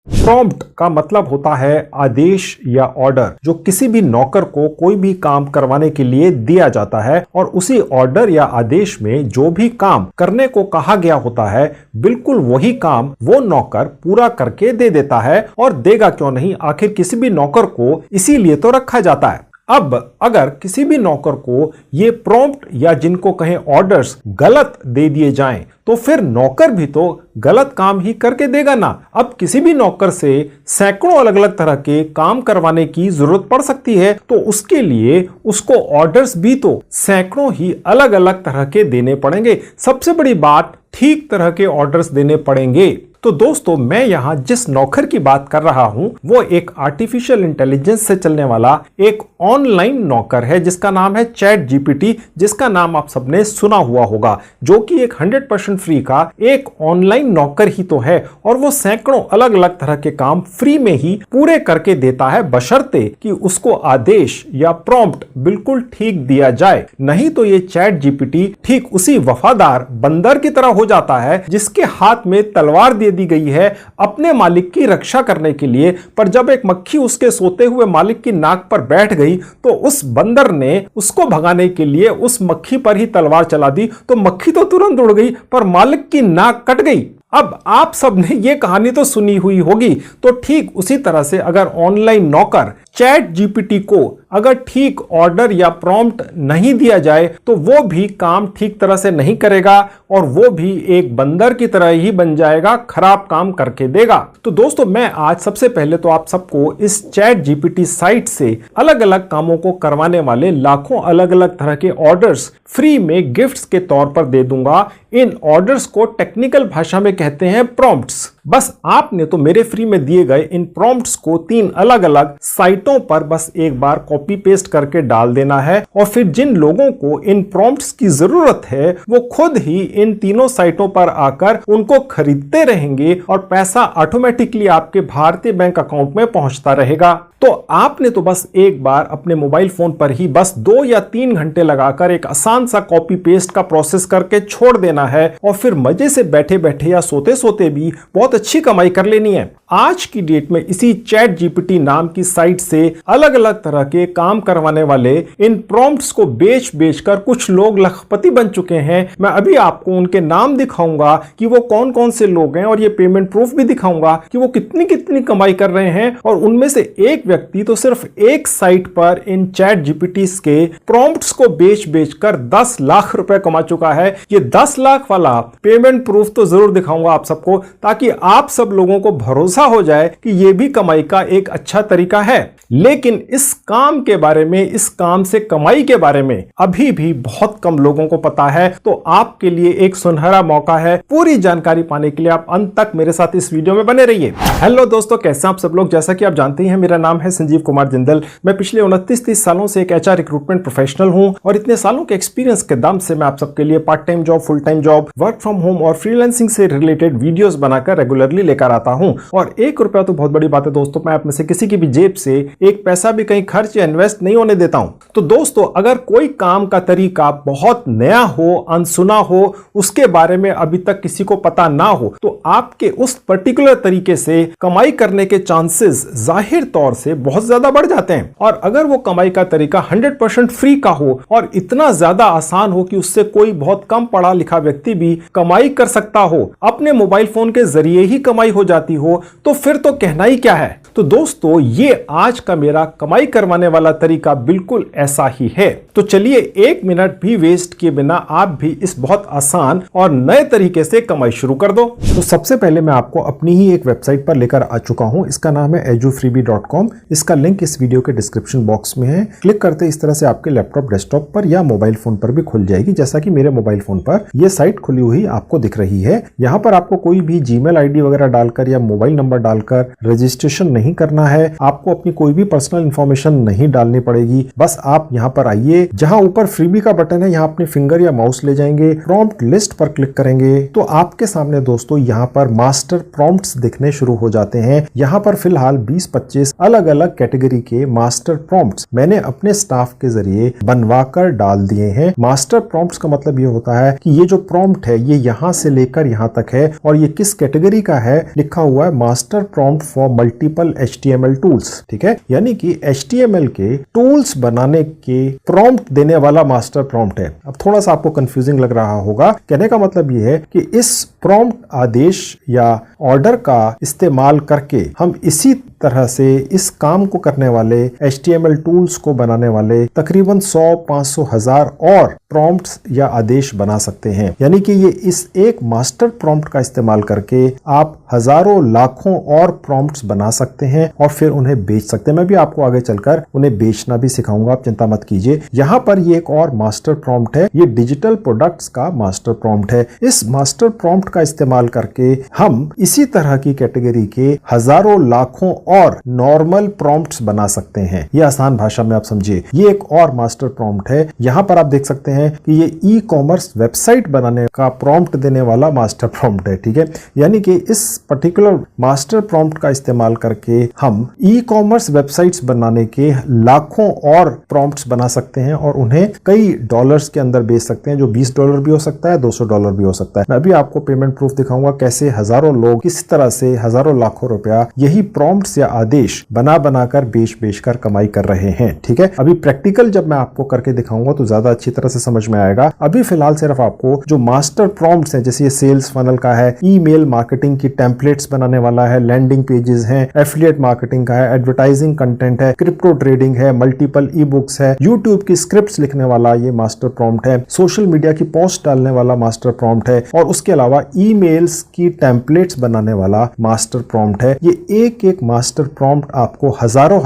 Prompt का मतलब होता है आदेश या ऑर्डर, जो किसी भी नौकर को कोई भी काम करवाने के लिए दिया जाता है और उसी ऑर्डर या आदेश में जो भी काम करने को कहा गया होता है बिल्कुल वही काम वो नौकर पूरा करके दे देता है। और देगा क्यों नहीं, आखिर किसी भी नौकर को इसीलिए तो रखा जाता है। अब अगर किसी भी नौकर को ये प्रॉम्प्ट या जिनको कहें ऑर्डर्स गलत दे दिए जाएं तो फिर नौकर भी तो गलत काम ही करके देगा ना। अब किसी भी नौकर से सैकड़ों अलग अलग तरह के काम करवाने की जरूरत पड़ सकती है, तो उसके लिए उसको ऑर्डर्स भी तो सैकड़ों ही अलग अलग तरह के देने पड़ेंगे। सबसे बड़ी बात, ठीक तरह के ऑर्डर्स देने पड़ेंगे। तो दोस्तों, मैं यहां जिस नौकर की बात कर रहा हूं वो एक आर्टिफिशियल इंटेलिजेंस से चलने वाला एक ऑनलाइन नौकर है जिसका नाम है चैट जीपीटी, जिसका नाम आप सबने सुना हुआ होगा, जो कि एक 100% फ्री का एक ऑनलाइन नौकर ही तो है और वो सैकड़ों अलग अलग तरह के काम फ्री में ही पूरे करके देता है, बशर्ते कि उसको आदेश या प्रॉम्प्ट बिल्कुल ठीक दिया जाए। नहीं तो ये चैट जीपीटी ठीक उसी वफादार बंदर की तरह हो जाता है जिसके हाथ में तलवार दे दी गई है अपने मालिक की रक्षा करने के लिए, पर जब एक मक्खी उसके सोते हुए मालिक की नाक पर बैठ गई तो उस बंदर ने उसको भगाने के लिए उस मक्खी पर ही तलवार चला दी, तो मक्खी तो तुरंत उड़ गई पर मालिक की नाक कट गई। अब आप सबने ये कहानी तो सुनी हुई होगी, तो ठीक उसी तरह से अगर ऑनलाइन नौकर चैट जीपीटी को अगर ठीक ऑर्डर या प्रॉम्प्ट नहीं दिया जाए तो वो भी काम ठीक तरह से नहीं करेगा और वो भी एक बंदर की तरह ही बन जाएगा, खराब काम करके देगा। तो दोस्तों, मैं आज सबसे पहले तो आप सबको इस चैट जीपीटी साइट से अलग अलग कामों को करवाने वाले लाखों अलग अलग तरह के ऑर्डर्स फ्री में गिफ्ट्स के तौर पर दे दूंगा। इन ऑर्डर्स को टेक्निकल भाषा में कहते हैं प्रॉम्प्ट्स। बस आपने तो मेरे फ्री में दिए गए इन प्रॉम्प्ट्स को 3 अलग अलग साइटों पर बस एक बार कॉपी पेस्ट करके डाल देना है और फिर जिन लोगों को इन प्रॉम्प्ट्स की जरूरत है वो खुद ही इन तीनों साइटों पर आकर उनको खरीदते रहेंगे और पैसा ऑटोमेटिकली आपके भारतीय बैंक अकाउंट में पहुंचता रहेगा। तो आपने तो बस एक बार अपने मोबाइल फोन पर ही बस 2 या 3 घंटे लगाकर एक आसान सा कॉपी पेस्ट का प्रोसेस करके छोड़ देना है और फिर मजे से बैठे बैठे या सोते सोते भी बहुत अच्छी कमाई कर लेनी है। आज की डेट में इसी चैट जीपीटी नाम की साइट से अलग अलग तरह के काम करवाने वाले इन प्रॉम्प्ट्स को बेच बेच कर कुछ लोग लखपति बन चुके हैं। मैं अभी आपको उनके नाम दिखाऊंगा कि वो कौन कौन से लोग हैं और ये पेमेंट प्रूफ भी दिखाऊंगा कि वो कितनी कितनी कमाई कर रहे हैं। और उनमें से एक व्यक्ति तो सिर्फ एक साइट पर इन चैट जीपीटी के प्रॉम्प्ट्स को बेच बेच कर 10 लाख रुपए कमा चुका है। ये 10 लाख वाला पेमेंट प्रूफ तो जरूर दिखाऊंगा आप सबको, ताकि आप सब लोगों को भरोसा हो जाए कि यह भी कमाई का एक अच्छा तरीका है। लेकिन इस काम के बारे में, इस काम से कमाई के बारे में अभी भी बहुत कम लोगों को पता है। तो आपके लिए एक सुनहरा मौका है। पूरी जानकारी पाने के लिए आप अंत तक मेरे साथ इस वीडियो में बने रहिए। हेलो दोस्तों, कैसे आप सब लोग। जैसा कि आप जानते हैं, मेरा नाम है संजीव कुमार जिंदल। मैं पिछले 29-30 सालों से एक एचआर रिक्रूटमेंट प्रोफेशनल हूं और इतने सालों के एक्सपीरियंस के दम से मैं आप सबके लिए part time job, full time job, work from home और फ्रीलांसिंग से रिलेटेड वीडियोस बनाकर रेगुलरली लेकर आता हूं। और 1 रुपया तो बहुत बड़ी बात है दोस्तों, मैं आप में से किसी की भी जेब से एक पैसा भी कहीं खर्च या इन्वेस्ट नहीं होने देता हूं। तो दोस्तों, अगर कोई काम का तरीका बहुत नया हो, अनसुना हो, उसके बारे में अभी तक किसी को पता ना हो, तो आपके उस पर्टिकुलर तरीके से कमाई करने के चांसेस जाहिर तौर से बहुत ज्यादा बढ़ जाते हैं। और अगर वो कमाई का तरीका 100% फ्री का हो और इतना ज्यादा आसान हो कि उससे कोई बहुत कम पढ़ा लिखा व्यक्ति भी कमाई कर सकता हो, अपने मोबाइल फोन के जरिए ही कमाई हो जाती हो, तो फिर तो कहना ही क्या है। तो दोस्तों, ये आज का मेरा कमाई करवाने वाला तरीका बिल्कुल ऐसा ही है। तो चलिए 1 मिनट भी वेस्ट किए बिना आप भी इस बहुत आसान और नए तरीके से कमाई शुरू कर दो। तो सबसे पहले मैं आपको अपनी ही एक वेबसाइट पर लेकर आ चुका हूं। इसका नाम है edufreebie.com। इसका लिंक इस वीडियो के डिस्क्रिप्शन बॉक्स में है। क्लिक करते इस तरह से आपके लैपटॉप, डेस्कटॉप पर या मोबाइल फोन पर भी खुल जाएगी। जैसा कि मेरे मोबाइल फोन पर यह साइट खुली हुई आपको दिख रही है। यहाँ पर आपको कोई भी जीमेल आईडी वगैरह डालकर या मोबाइल नंबर डालकर रजिस्ट्रेशन नहीं करना है। आपको अपनी कोई भी पर्सनल इंफॉर्मेशन नहीं डालनी पड़ेगी। बस आप यहाँ पर आइए, जहां ऊपर फ्रीबी का बटन है, यहाँ अपने फिंगर या माउस ले जाएंगे, प्रॉम्प्ट लिस्ट पर क्लिक करेंगे तो आपके सामने दोस्तों यहाँ पर मास्टर प्रॉम्प्ट्स दिखने शुरू हो जाते हैं। यहाँ पर फिलहाल 20-25 अलग अलग कैटेगरी के मास्टर प्रॉम्प्ट्स मैंने अपने स्टाफ के जरिए बनवा कर डाल दिए हैं। मास्टर प्रॉम्प्ट्स का मतलब ये होता है कि ये जो प्रॉम्प्ट है ये यहाँ से लेकर यहाँ तक है और ये किस कैटेगरी का है, लिखा हुआ है master prompt for multiple HTML tools. ठीक है, यानी कि HTML के टूल्स बनाने के प्रॉम्प्ट देने वाला मास्टर प्रॉम्प्ट है। अब थोड़ा सा आपको कंफ्यूजिंग लग रहा होगा, कहने का मतलब ये है कि इस प्रॉम्प्ट आदेश या ऑर्डर का इस्तेमाल करके हम इसी तरह से इस काम को करने वाले HTML टूल्स को बनाने वाले तकरीबन 100-500,000 और प्रॉम्प्ट्स या आदेश बना सकते हैं। यानी कि ये इस एक मास्टर प्रॉम्प्ट का इस्तेमाल करके आप हजारों लाखों और प्रॉम्प्ट्स बना सकते हैं और फिर उन्हें बेच सकते हैं। मैं भी आपको आगे चलकर उन्हें बेचना भी सिखाऊंगा, आप चिंता मत कीजिए। यहाँ पर ये एक और मास्टर प्रॉम्प्ट है, ये डिजिटल प्रोडक्ट्स का मास्टर प्रॉम्प्ट है। इस मास्टर प्रॉम्प्ट का इस्तेमाल करके हम इसी तरह की कैटेगरी के हजारों लाखों और नॉर्मल प्रॉम्प्ट्स बना सकते हैं। ये आसान भाषा में आप समझिए। ये एक और मास्टर प्रॉम्प्ट है। यहाँ पर आप देख सकते हैं कि ये ई-कॉमर्स वेबसाइट बनाने का प्रॉम्प्ट देने वाला मास्टर प्रॉम्प्ट है। ठीक है, यानी कि इस पर्टिकुलर मास्टर प्रॉम्प्ट का इस्तेमाल करके हम ई-कॉमर्स वेबसाइट्स बनाने के लाखों और प्रॉम्प्ट्स बना सकते हैं और उन्हें कई डॉलर्स के अंदर बेच सकते हैं, जो $20 भी हो सकता है, $200 भी हो सकता है। मैं अभी आपको पेमेंट प्रूफ दिखाऊंगा कैसे हजारों लोग किस तरह से हजारों लाखों रुपया यही प्रॉम्प्ट्स या आदेश बना बनाकर बेच कर कमाई कर रहे हैं। ठीक है, अभी प्रैक्टिकल जब मैं आपको करके दिखाऊंगा तो ज्यादा अच्छी तरह से समझ में आएगा। अभी फिलहाल सिर्फ आपको जो मास्टर प्रॉम्प्ट्स हैं, जैसे ये सेल्स फनल का है, ईमेल मार्केटिंग की टेम्पलेट्स बनाने वाला है, लैंडिंग पेजेस हैं, एफिलिएट मार्केटिंग का है, एडवर्टाइजिंग कंटेंट है, क्रिप्टो ट्रेडिंग है, मल्टीपल ई बुक्स है, यूट्यूब की स्क्रिप्ट्स लिखने वाला ये मास्टर प्रॉम्प्ट है, सोशल मीडिया की पोस्ट डालने वाला मास्टर प्रॉम्प्ट है और उसके अलावा ईमेल्स की टेम्पलेट्स बनाने वाला मास्टर प्रॉम्प्ट है। ये एक एक मास्टर प्रॉम्प्ट आपको हजारों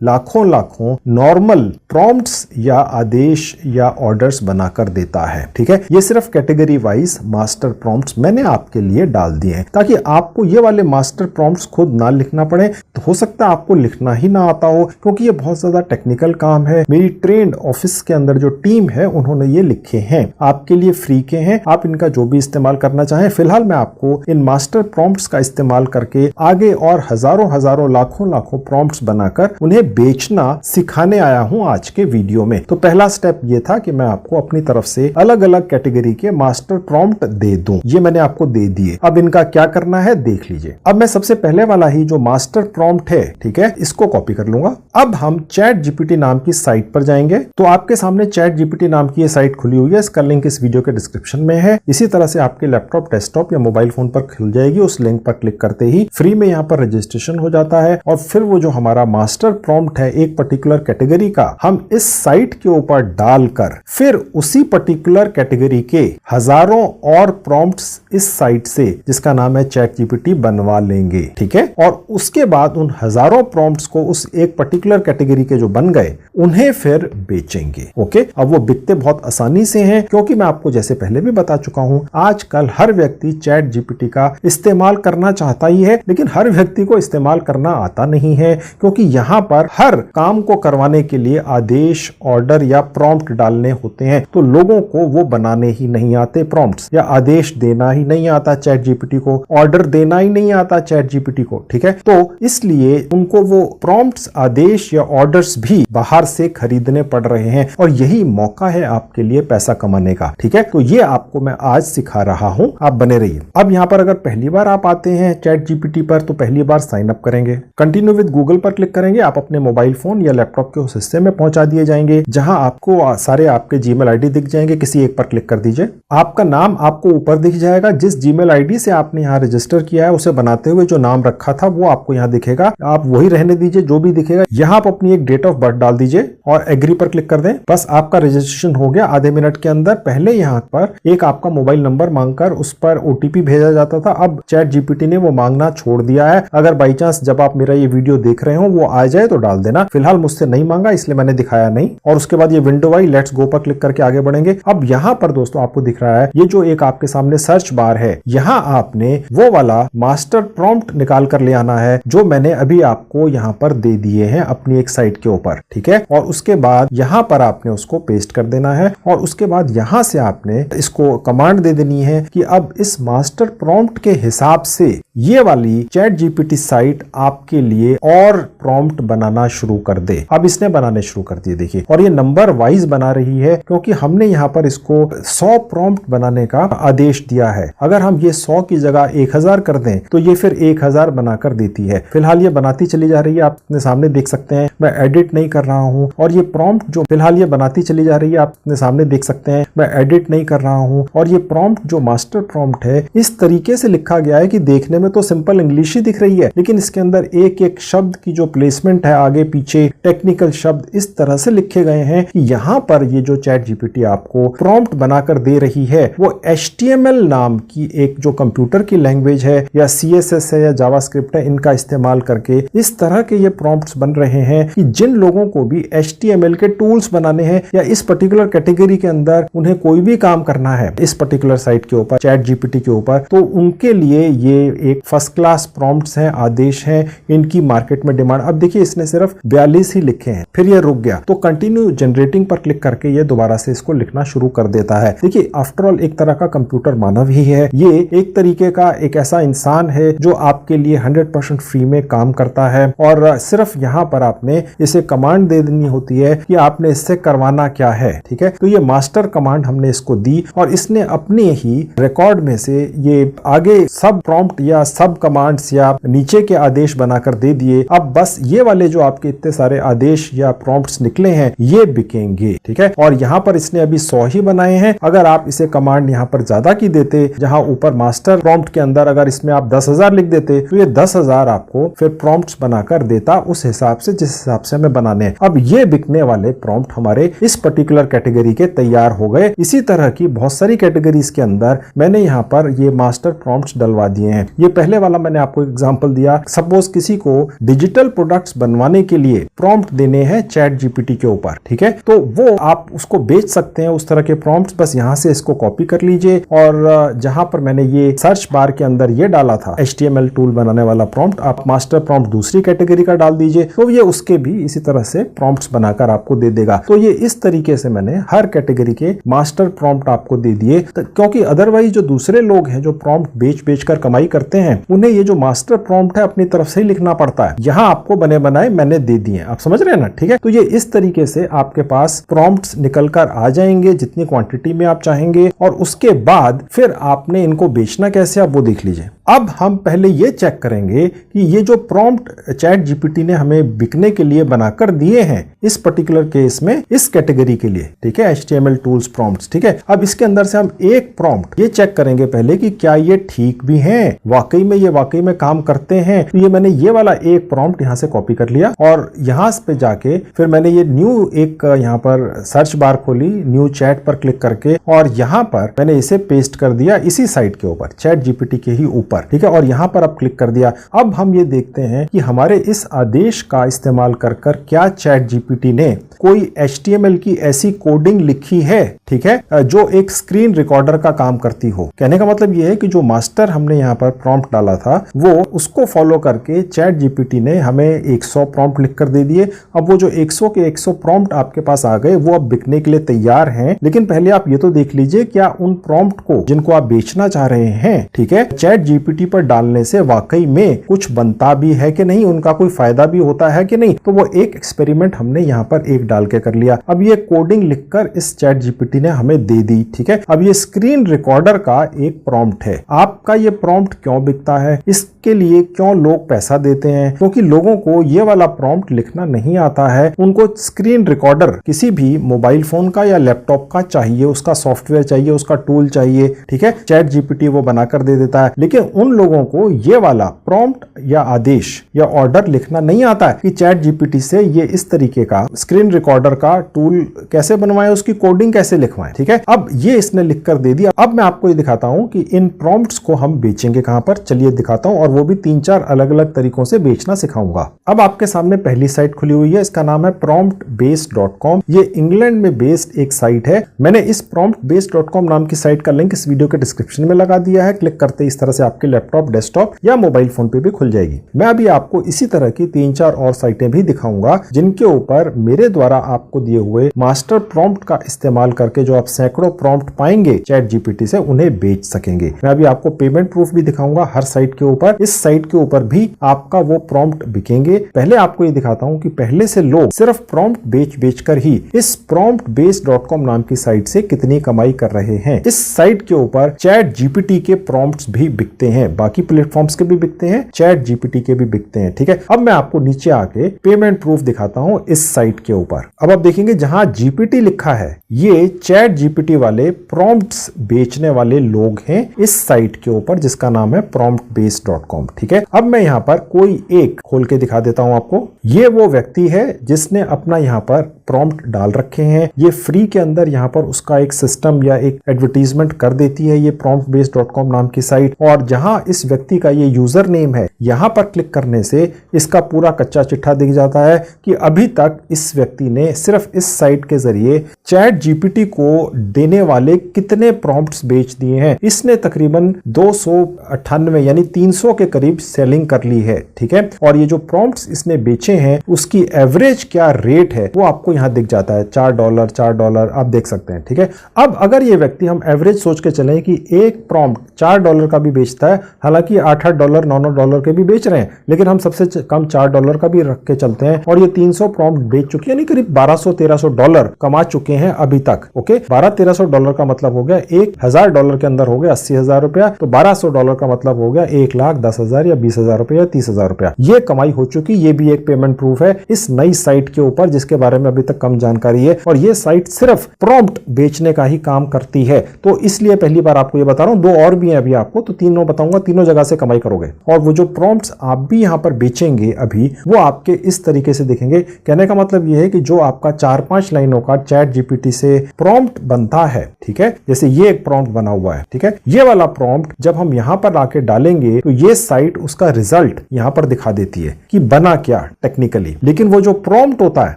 लाखों नॉर्मल प्रॉम्प्ट्स या आदेश या ऑर्डर्स बनाकर देता है। ठीक है, ये सिर्फ कैटेगरी वाइज मास्टर प्रॉम्प्ट्स मैंने आपके लिए डाल दिए हैं ताकि आपको ये वाले मास्टर प्रॉम्प्ट्स खुद ना लिखना पड़े। तो हो सकता है आपको लिखना ही ना आता हो, क्योंकि ये बहुत ज्यादा टेक्निकल काम है। मेरी ट्रेंड ऑफिस के अंदर जो टीम है उन्होंने ये लिखे हैं, आपके लिए फ्री के हैं, आप इनका जो भी इस्तेमाल करना चाहें। फिलहाल मैं आपको इन मास्टर प्रॉम्प्ट्स का इस्तेमाल करके आगे और हजारों लाखों प्रॉम्प्ट्स बनाकर उन्हें बेचना सिखाने आया हूं आज के वीडियो में। तो पहला स्टेप ये था कि मैं आपको अपनी तरफ से अलग अलग कैटेगरी के मास्टर प्रॉम्प्ट दे दूं। ये मैंने आपको दे दिए। अब इनका क्या करना है देख लीजिए। अब मैं सबसे पहले वाला ही जो मास्टर प्रॉम्प्ट है, ठीक है, इसको कॉपी कर लूंगा। अब हम ChatGPT नाम की साइट पर जाएंगे तो आपके सामने ChatGPT नाम की ये साइट खुली हुई है। इसका लिंक इस वीडियो के डिस्क्रिप्शन में है। इसी तरह से आपके लैपटॉप, डेस्कटॉप या मोबाइल फोन पर खुल जाएगी। उस लिंक पर क्लिक करते ही फ्री में यहाँ पर रजिस्ट्रेशन हो जाता है और फिर वो जो हमारा मास्टर प्रॉम्प्ट है एक पर्टिकुलर कैटेगरी का, हम इस साइट के ऊपर डालकर फिर उसी पर्टिकुलर कैटेगरी के हजारों और प्रॉम्प्ट्स इस साइट से, जिसका नाम है ChatGPT, बनवा लेंगे। ठीक है, और उसके बाद उन हजारों प्रॉम्प्ट्स को उस एक पर्टिकुलर कैटेगरी के जो बन गए उन्हें फिर बेचेंगे। ओके, अब वो बिकते बहुत आसानी से हैं, क्योंकि मैं आपको जैसे पहले भी बता चुका हूं, आजकल हर व्यक्ति ChatGPT का इस्तेमाल करना चाहता ही है, लेकिन हर व्यक्ति को इस्तेमाल करना आता नहीं है, क्योंकि यहाँ पर हर काम को करवाने के लिए आदेश, ऑर्डर या प्रॉम्प्ट डालने होते हैं। तो लोगों को वो बनाने ही नहीं आते प्रॉम्प्ट्स, या आदेश देना ही नहीं आता ChatGPT को, ऑर्डर देना ही नहीं आता ChatGPT को। ठीक है, तो इसलिए उनको वो प्रॉम्प्ट्स, आदेश या ऑर्डर्स भी बाहर से खरीदने पड़ रहे हैं और यही मौका है आपके लिए पैसा कमाने का। ठीक है, तो ये आपको मैं आज सिखा रहा हूं, आप बने रहिए। अब यहाँ पर अगर पहली बार आप आते हैं ChatGPT पर तो पहली बार साइन अप करेंगे, कंटिन्यू विद गूगल पर क्लिक करेंगे, आप अपने मोबाइल फोन या लैपटॉप के उस हिस्से में पहुंचा दिए जाएंगे जहां आपको सारे आपके जीमेल आईडी दिख जाएंगे। किसी एक पर क्लिक कर दीजिए, आपका नाम आपको ऊपर दिख जाएगा। जिस जीमेल आईडी से आपने यहाँ रजिस्टर किया है उसे बनाते हुए जो नाम रखा था वो आपको यहाँ दिखेगा, आप वही रहने दीजिए। जो भी दिखेगा यहाँ आप अपनी एक डेट ऑफ बर्थ डाल दीजिए और एग्री पर क्लिक कर दें। बस आपका रजिस्ट्रेशन हो गया आधे मिनट के अंदर। पहले यहाँ पर एक आपका मोबाइल नंबर मांगकर उस पर OTP भेजा जाता था, अब ChatGPT ने वो मांगना छोड़ दिया है। अगर बाई चांस जब आप मेरा ये वीडियो देख रहे हो वो आ जाए तो डाल देना। फिलहाल मुझसे नहीं मांगा इसलिए मैंने दिखाया नहीं। और उसके बाद ये विंडो आई, लेट्स गो पर क्लिक करके आगे बढ़ेंगे। अब यहाँ पर दोस्तों आपको दिख रहा है ये जो एक आपके सामने सर्च बार है, यहाँ आपने वो वाला मास्टर प्रॉम्प्ट निकाल कर ले आना है जो मैंने अभी आपको यहाँ पर दे दिए हैं अपनी एक साइट के ऊपर, ठीक है। और उसके बाद यहाँ पर आपने उसको पेस्ट कर देना है और उसके बाद यहाँ से आपने इसको कमांड दे देनी है कि अब इस मास्टर प्रॉम्प्ट के हिसाब से ये वाली चैट जीपीटी साइट आपके लिए और प्रॉम्प्ट बनाना शुरू कर दे। अब इसने बनाने शुरू कर दिए देखिए, और ये नंबर वाइज बना रही है क्योंकि हमने यहाँ पर इसको 100 प्रॉम्प्ट बनाने का आदेश दिया है। अगर हम ये 100 की जगह 1000 कर दें तो ये फिर 1000 बनाकर देती है। फिलहाल ये बनाती चली जा रही है, आप अपने सामने देख सकते हैं। मैं एडिट नहीं कर रहा हूँ और ये प्रॉम्प्ट जो फिलहाल ये बनाती चली जा रही है, आप अपने सामने देख सकते हैं। मैं एडिट नहीं कर रहा हूँ और ये प्रॉम्प्ट जो मास्टर प्रॉम्प्ट है इस तरीके से लिखा गया है कि देखने में तो सिंपल इंग्लिश ही दिख रही है, लेकिन इसके अंदर एक एक शब्द की जो प्लेसमेंट है, आगे पीछे टेक्निकल शब्द इस तरह से लिखे गए हैं कि यहाँ पर ये जो चैट जीपीटी आपको प्रॉम्प्ट बनाकर दे रही है वो HTML नाम की एक जो कंप्यूटर की लैंग्वेज है या CSS है या जावास्क्रिप्ट है, इनका इस्तेमाल करके इस तरह के ये प्रॉम्प्ट्स बन रहे हैं कि जिन लोगों को भी HTML के टूल्स बनाने हैं या इस पर्टिकुलर कैटेगरी के अंदर उन्हें कोई भी काम करना है इस पर्टिकुलर साइट के ऊपर, चैट जीपीटी के ऊपर, तो उनके लिए ये एक फर्स्ट क्लास प्रॉम्प्ट्स हैं, आदेश हैं, इनकी मार्केट में डिमांड। अब देखिए इसने सिर्फ 42 ही लिखे हैं, फिर ये रुक गया, तो कंटिन्यू जनरेटिंग पर क्लिक करके ये दोबारा से इसको लिखना शुरू कर देता है। देखिए आफ्टर ऑल एक तरह का कंप्यूटर मानव ही है, ये एक तरीके का एक ऐसा इंसान है जो आपके लिए 100% फ्री में काम करता है और सिर्फ यहाँ पर आपने इसे कमांड दे देनी होती है कि आपने इससे करवाना क्या है, ठीक है। तो ये मास्टर कमांड हमने इसको दी और इसने अपने ही रिकॉर्ड में से ये आगे सब प्रॉम्प्ट या सब कमांड्स या नीचे के आदेश बनाकर दे दिए। अब बस ये वाले जो आपके इतने सारे आदेश या प्रॉम्प्ट्स निकले हैं ये बिकेंगे, ठीक है। और यहाँ पर इसने अभी 100 ही बनाए हैं। अगर आप इसे कमांड यहाँ पर ज्यादा की देते, जहां ऊपर मास्टर प्रॉम्प्ट के अंदर अगर इसमें आप 10,000 लिख देते तो ये 10,000 आपको फिर प्रॉम्प्ट्स बनाकर देता उस हिसाब से जिस हिसाब से हमें बनाने हैं। अब ये बिकने वाले प्रॉम्प्ट हमारे इस पर्टिकुलर कैटेगरी के तैयार हो गए। इसी तरह की बहुत सारी कैटेगरीज के अंदर मैंने यहाँ पर ये मास्टर प्रॉम्प्ट्स डलवा दिए हैं। ये पहले वाला मैंने आपको एग्जांपल दिया, सपोज किसी को डिजिटल प्रोडक्ट्स बनवाने के लिए प्रॉम्प्ट देने हैं चैट जीपीटी के ऊपर, ठीक है, तो वो आप उसको बेच सकते हैं उस तरह के प्रॉम्प्ट्स। बस यहाँ से इसको कॉपी कर लीजिए और जहां पर मैंने ये सर्च बार के अंदर ये डाला था HTML टूल बनाने वाला प्रॉम्प्ट, आप मास्टर प्रॉम्प्ट दूसरी कैटेगरी का डाल दीजिए तो ये उसके भी इसी तरह से प्रॉम्प्ट्स बनाकर आपको दे देगा। तो ये इस तरीके से मैंने हर कैटेगरी के मास्टर प्रॉम्प्ट आपको दे दिए, क्योंकि अदरवाइज जो दूसरे लोग हैं जो प्रॉम्प्ट बेच कर कमाई करते हैं उन्हें ये जो मास्टर प्रॉम्प्ट है अपनी तरफ से ही लिखना पड़ता है। यहाँ आपको बने बनाए मैंने दे दिए, आप समझ रहे हैं ना, ठीक है। तो ये इस तरीके से आपके पास प्रॉम्प्ट्स निकल कर आ जाएंगे जितनी क्वांटिटी में आप चाहेंगे और उसके बाद फिर आपने इनको बेचना कैसे आप वो देख लीजिए। अब हम पहले ये चेक करेंगे कि ये जो प्रॉम्प्ट चैट जीपीटी ने हमें बिकने के लिए बनाकर दिए हैं इस पर्टिकुलर केस में इस कैटेगरी के लिए, ठीक है, HTML टूल्स प्रॉम्प्ट्स, ठीक है। अब इसके अंदर से हम एक प्रॉम्प्ट ये चेक करेंगे पहले कि क्या ये ठीक भी हैं, वाकई में ये वाकई में काम करते हैं। तो ये मैंने ये वाला एक प्रॉम्प्ट यहाँ से कॉपी कर लिया और यहाँ पे जाके फिर मैंने ये न्यू एक यहाँ पर सर्च बार खोली, न्यू चैट पर क्लिक करके और यहाँ पर मैंने इसे पेस्ट कर दिया इसी साइट के ऊपर, चैट जीपीटी के ही ऊपर, ठीक है। और यहाँ पर अब क्लिक कर दिया। अब हम ये देखते हैं कि हमारे इस आदेश का इस्तेमाल कर क्या चैट जीपीटी ने कोई HTML की ऐसी कोडिंग लिखी है, ठीक है, जो एक स्क्रीन रिकॉर्डर का काम करती हो। कहने का मतलब ये है कि जो मास्टर हमने यहाँ पर प्रॉम्प्ट डाला था वो उसको फॉलो करके चैट जीपीटी ने हमें 100 प्रॉम्प्ट लिखकर दे दिए। अब वो जो 100 के 100 प्रॉम्प्ट आपके पास आ गए वो अब बिकने के लिए तैयार हैं। लेकिन पहले आप ये तो देख लीजिए क्या उन प्रॉम्प्ट को जिनको आप बेचना चाह रहे हैं, ठीक है, चैट जीपीटी पर डालने से वाकई में कुछ बनता भी है कि नहीं, उनका कोई फायदा भी होता है कि नहीं। तो वो एक एक्सपेरिमेंट हमने यहाँ पर एक डाल के कर लिया। अब ये कोडिंग लिखकर इस चैट जीपीटी ने हमें दे दी, ठीक है। अब ये स्क्रीन रिकॉर्डर का एक प्रॉम्प्ट है। आपका ये प्रॉम्प्ट क्यों बिकता है, इसके लिए क्यों लोग पैसा देते हैं, क्योंकि लोगों को ये वाला प्रॉम्प्ट लिखना नहीं आता है। उनको स्क्रीन रिकॉर्डर किसी भी मोबाइल फोन का या लैपटॉप का चाहिए, उसका सॉफ्टवेयर चाहिए, उसका टूल चाहिए, ठीक है। चैट जीपीटी वो बनाकर दे देता है। लेकिन उन लोगों को ये वाला प्रॉम्प्ट या आदेश या ऑर्डर लिखना नहीं आता है कि चैट जीपीटी से ये इस तरीके का स्क्रीन रिकॉर्डर का टूल कैसे बनवाएं, उसकी कोडिंग कैसे लिखवाएं, ठीक है। अब ये इसने लिखकर दे दिया। अब मैं आपको ये दिखाता हूं कि इन प्रॉम्प्ट्स को हम बेचेंगे कहां पर, चलिए दिखाता हूं, और वो भी 3-4 अलग अलग अलग तरीकों से बेचना सिखाऊंगा। अब आपके सामने पहली साइट खुली हुई है, इसका नाम है promptbase.com। ये इंग्लैंड में बेस्ड एक साइट है। मैंने इस promptbase.com नाम की साइट का लिंक इस वीडियो के डिस्क्रिप्शन में लगा दिया है। क्लिक करते इस तरह से आपके लैपटॉप, डेस्कटॉप या मोबाइल फोन पे भी खुल जाएगी। मैं अभी आपको इसी तरह की 3-4 और साइटें भी दिखाऊंगा जिनके ऊपर मेरे द्वारा आपको दिए हुए मास्टर प्रॉम्प्ट का इस्तेमाल करके जो आप सैकड़ों प्रॉम्प्ट पाएंगे चैट जीपीटी से, उन्हें बेच सकेंगे। मैं अभी आपको पेमेंट प्रूफ भी दिखाऊंगा हर साइट के ऊपर। इस साइट के ऊपर भी आपका वो प्रॉम्प्ट बिकेंगे। पहले आपको ये दिखाता हूं कि पहले से लोग सिर्फ प्रॉम्प्ट बेच कर ही इस promptbase.com नाम की साइट से कितनी कमाई कर रहे हैं। इस साइट के ऊपर चैट जीपीटी के प्रॉम्प्ट्स भी बिकते हैं, बाकी प्लेटफॉर्म्स के भी बिकते हैं, चैट जीपीटी के भी बिकते हैं। ठीक है, अब मैं आपको नीचे आके पेमेंट प्रूफ दिखाता हूं इस साइट के ऊपर। अब आप देखेंगे जहां जीपीटी लिखा है, ये चैट जीपीटी वाले प्रॉम्प्ट्स बेचने वाले लोग हैं इस साइट के ऊपर जिसका नाम है promptbase.com। ठीक है, अब मैं यहां पर कोई एक खोल के दिखा देता हूं आपको। ये वो व्यक्ति है जिसने अपना यहां पर प्रॉम्प्ट डाल रखे हैं। ये फ्री के अंदर यहां पर उसका एक सिस्टम या एक एडवर्टीजमेंट कर देती है ये promptbase.com नाम की साइट। और जहां इस व्यक्ति का ये यूजर नेम है, यहां पर क्लिक करने से इसका पूरा कच्चा चिट्ठा दिख जाता है कि अभी तक इस व्यक्ति ने सिर्फ इस साइट के जरिए चैट जीपीटी को देने वाले कितने प्रॉम्प्ट्स बेच दिए हैं। इसने तकरीबन 298 यानी 300 के करीब सेलिंग कर ली है। ठीक है, और ये जो प्रॉम्प्ट्स इसने बेचे हैं उसकी एवरेज क्या रेट है वो आपको यहां दिख जाता है, $4 आप देख सकते हैं। ठीक है, अब अगर ये व्यक्ति, हम एवरेज सोच के चलें कि एक प्रॉम्प्ट $4 का भी बेचता है, हालांकि $8 $9 के भी बेच रहे हैं, लेकिन हम सबसे कम $4 का भी रख के चलते हैं और ये 300 प्रॉम्प्ट बेच चुके हैं, यानी करीब $1200-1300 कमा चुके हैं अभी तक। ओके, $1200-1300 का मतलब हो गया $1000 के अंदर हो गया $80,000 रुपया, तो $1200 का मतलब हो गया 1,10,000 या 20,000 रुपया या 30,000 रुपया। ये कमाई हो चुकी। ये भी एक पेमेंट प्रूफ है इस नई साइट के ऊपर जिसके बारे में अभी तक कम जानकारी है, और ये साइट सिर्फ प्रॉम्प्ट बेचने का ही काम करती है। तो इसलिए पहली बार आपको ये बता रहा हूं, दो और भी हैं अभी आपको, तो तीनों बताऊंगा, तीनों जगह से कमाई करोगे। और वो जो प्रॉम्प्ट्स आप भी यहां पर बेचेंगे अभी, वो आपके इस तरीके से दिखेंगे। कहने का मतलब ये है कि जो आपका 4-5 लाइनों का चैट जीपीटी से प्रॉम्प्ट बनता है, ठीक है, जैसे ये एक प्रॉम्प्ट बना हुआ है, ठीक है, ये वाला प्रॉम्प्ट जब हम यहां पर आके डालेंगे तो ये साइट उसका रिजल्ट यहां पर दिखा देती है कि बना क्या टेक्निकली। लेकिन वो जो प्रॉम्प्ट होता है,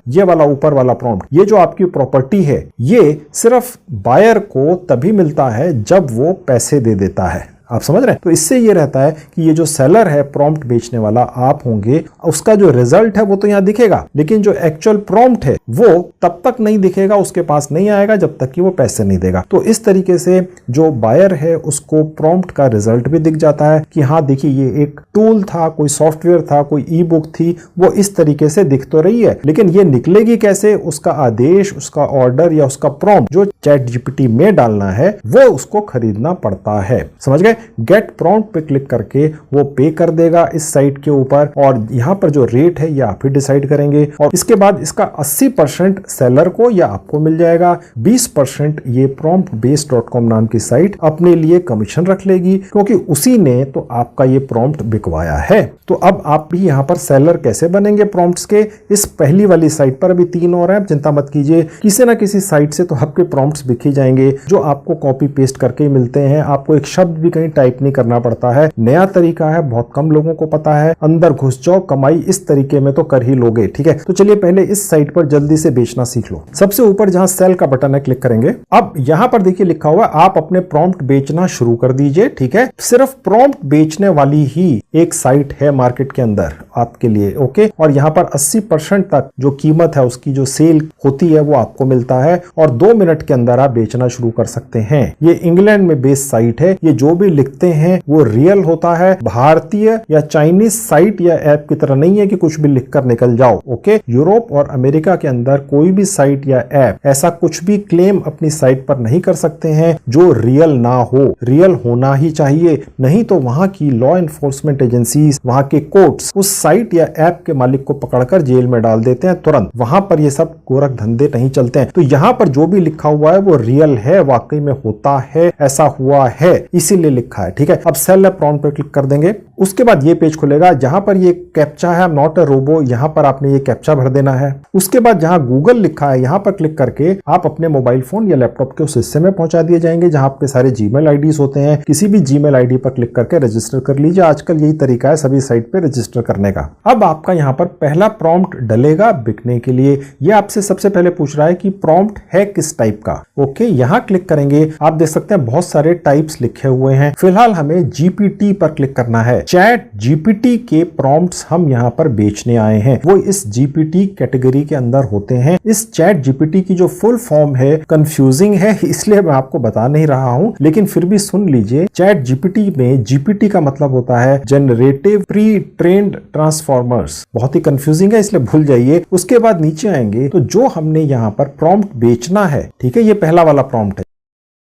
ये वाला ऊपर वाला प्रॉम्प्ट, ये जो आपकी प्रॉपर्टी है, ये सिर्फ बायर को तभी मिलता है जब वो पैसे दे देता है। आप समझ रहे हैं? तो इससे ये रहता है कि ये जो सेलर है, प्रॉम्प्ट बेचने वाला आप होंगे, उसका जो रिजल्ट है वो तो यहां दिखेगा, लेकिन जो एक्चुअल प्रॉम्प्ट है वो तब तक नहीं दिखेगा, उसके पास नहीं आएगा जब तक कि वो पैसे नहीं देगा। तो इस तरीके से जो बायर है उसको प्रॉम्प्ट का रिजल्ट भी दिख जाता है कि हाँ देखिए ये एक टूल था, कोई सॉफ्टवेयर था, कोई ई बुक थी, वो इस तरीके से दिख तो रही है, लेकिन ये निकलेगी कैसे? उसका आदेश, उसका ऑर्डर या उसका प्रॉम्प्ट जो चैट जीपीटी में डालना है वो उसको खरीदना पड़ता है। समझ गए? गेट प्रॉम्प्ट पे क्लिक करके वो पे कर देगा इस साइट के ऊपर, और यहां पर जो रेट है ये आप ही डिसाइड करेंगे, और इसके बाद इसका 80% सेलर को या आपको मिल जाएगा, 20% ये promptbase.com नाम की साइट अपने लिए कमीशन रख लेगी, क्योंकि उसी ने तो आपका ये प्रॉम्प्ट बिकवाया है। तो अब आप भी यहां पर सेलर कैसे बनेंगे प्रॉम्प्ट्स के? इस पहली वाली साइट पर अभी 3 और हैं, चिंता मत कीजिए, किसी ना किसी साइट से तो आपके प्रॉम्प्ट्स बिक ही जाएंगे, जो आपको कॉपी पेस्ट करके मिलते हैं। आपको एक शब्द भी कहीं टाइप नहीं करना पड़ता है, नया तरीका है, बहुत कम लोगों को पता है। अंदर घुस जाओ, कमाई इस तरीके में तो कर ही लोगे। ठीक है, तो चलिए पहले इस साइट पर जल्दी से बेचना सीख लो। सबसे ऊपर जहां सेल का बटन है क्लिक करेंगे। अब यहां पर देखिए लिखा हुआ है आप अपने प्रॉम्प्ट बेचना शुरू कर दीजिए। ठीक है, सिर्फ प्रॉम्प्ट बेचने वाली ही एक साइट है मार्केट के अंदर आपके लिए। ओके, और यहां पर 80% तक जो कीमत है उसकी जो सेल होती है वो आपको मिलता है, और 2 मिनट के अंदर आप बेचना शुरू कर सकते हैं। ये इंग्लैंड में बेस्ड साइट है, ये जो भी लिखते हैं वो रियल होता है, भारतीय या चाइनीज साइट या ऐप की तरह नहीं है कि कुछ भी लिखकर निकल जाओ। ओके, यूरोप और अमेरिका के अंदर कोई भी साइट या ऐप ऐसा कुछ भी क्लेम अपनी साइट पर नहीं कर सकते हैं जो रियल ना हो। रियल होना ही चाहिए, नहीं तो वहां की लॉ एनफोर्समेंट एजेंसीज, वहां के कोर्ट्स उस साइट या ऐप के मालिक को पकड़कर जेल में डाल देते हैं तुरंत। वहां पर ये सब गोरख धंधे नहीं चलते हैं। तो यहाँ पर जो भी लिखा हुआ है वो रियल है, वाकई में होता है, ऐसा हुआ है, इसीलिए लिखा है, ठीक है। अब सेल प्रॉम्प्ट पे क्लिक कर देंगे, उसके बाद ये पेज खुलेगा जहां पर ये कैप्चा है, नॉट अ रोबो, यहां पर आपने ये कैप्चा भर देना है। उसके बाद जहां गूगल लिखा है यहां पर क्लिक करके आप अपने मोबाइल फोन या लैपटॉप के उस हिस्से में पहुंचा दिए जाएंगे जहां आपके सारे जीमेल आईडीज होते हैं। किसी भी जीमेल आईडी पर क्लिक करके रजिस्टर कर लीजिए, आजकल यही तरीका है सभी साइट पे रजिस्टर करने का। अब आपका यहां पर पहला प्रॉम्प्ट डलेगा बिकने के लिए। ये आपसे सबसे पहले पूछ रहा है कि प्रॉम्प्ट है किस टाइप का। ओके, यहां क्लिक करेंगे, आप देख सकते हैं बहुत सारे टाइप्स लिखे हुए हैं। फिलहाल हमें जीपीटी पर क्लिक करना है। चैट जीपीटी के प्रॉम्प्ट्स हम यहां पर बेचने आए हैं, वो इस जीपीटी कैटेगरी के अंदर होते हैं। इस चैट जीपीटी की जो फुल फॉर्म है कंफ्यूजिंग है, इसलिए मैं आपको बता नहीं रहा हूं, लेकिन फिर भी सुन लीजिए। चैट जीपीटी में जीपीटी का मतलब होता है जनरेटिव प्री ट्रेन्ड ट्रांसफॉर्मर्स। बहुत ही कंफ्यूजिंग है, इसलिए भूल जाइए। उसके बाद नीचे आएंगे तो जो हमने यहां पर प्रॉम्प्ट बेचना है, ठीक है, ये पहला वाला प्रॉम्प्ट है,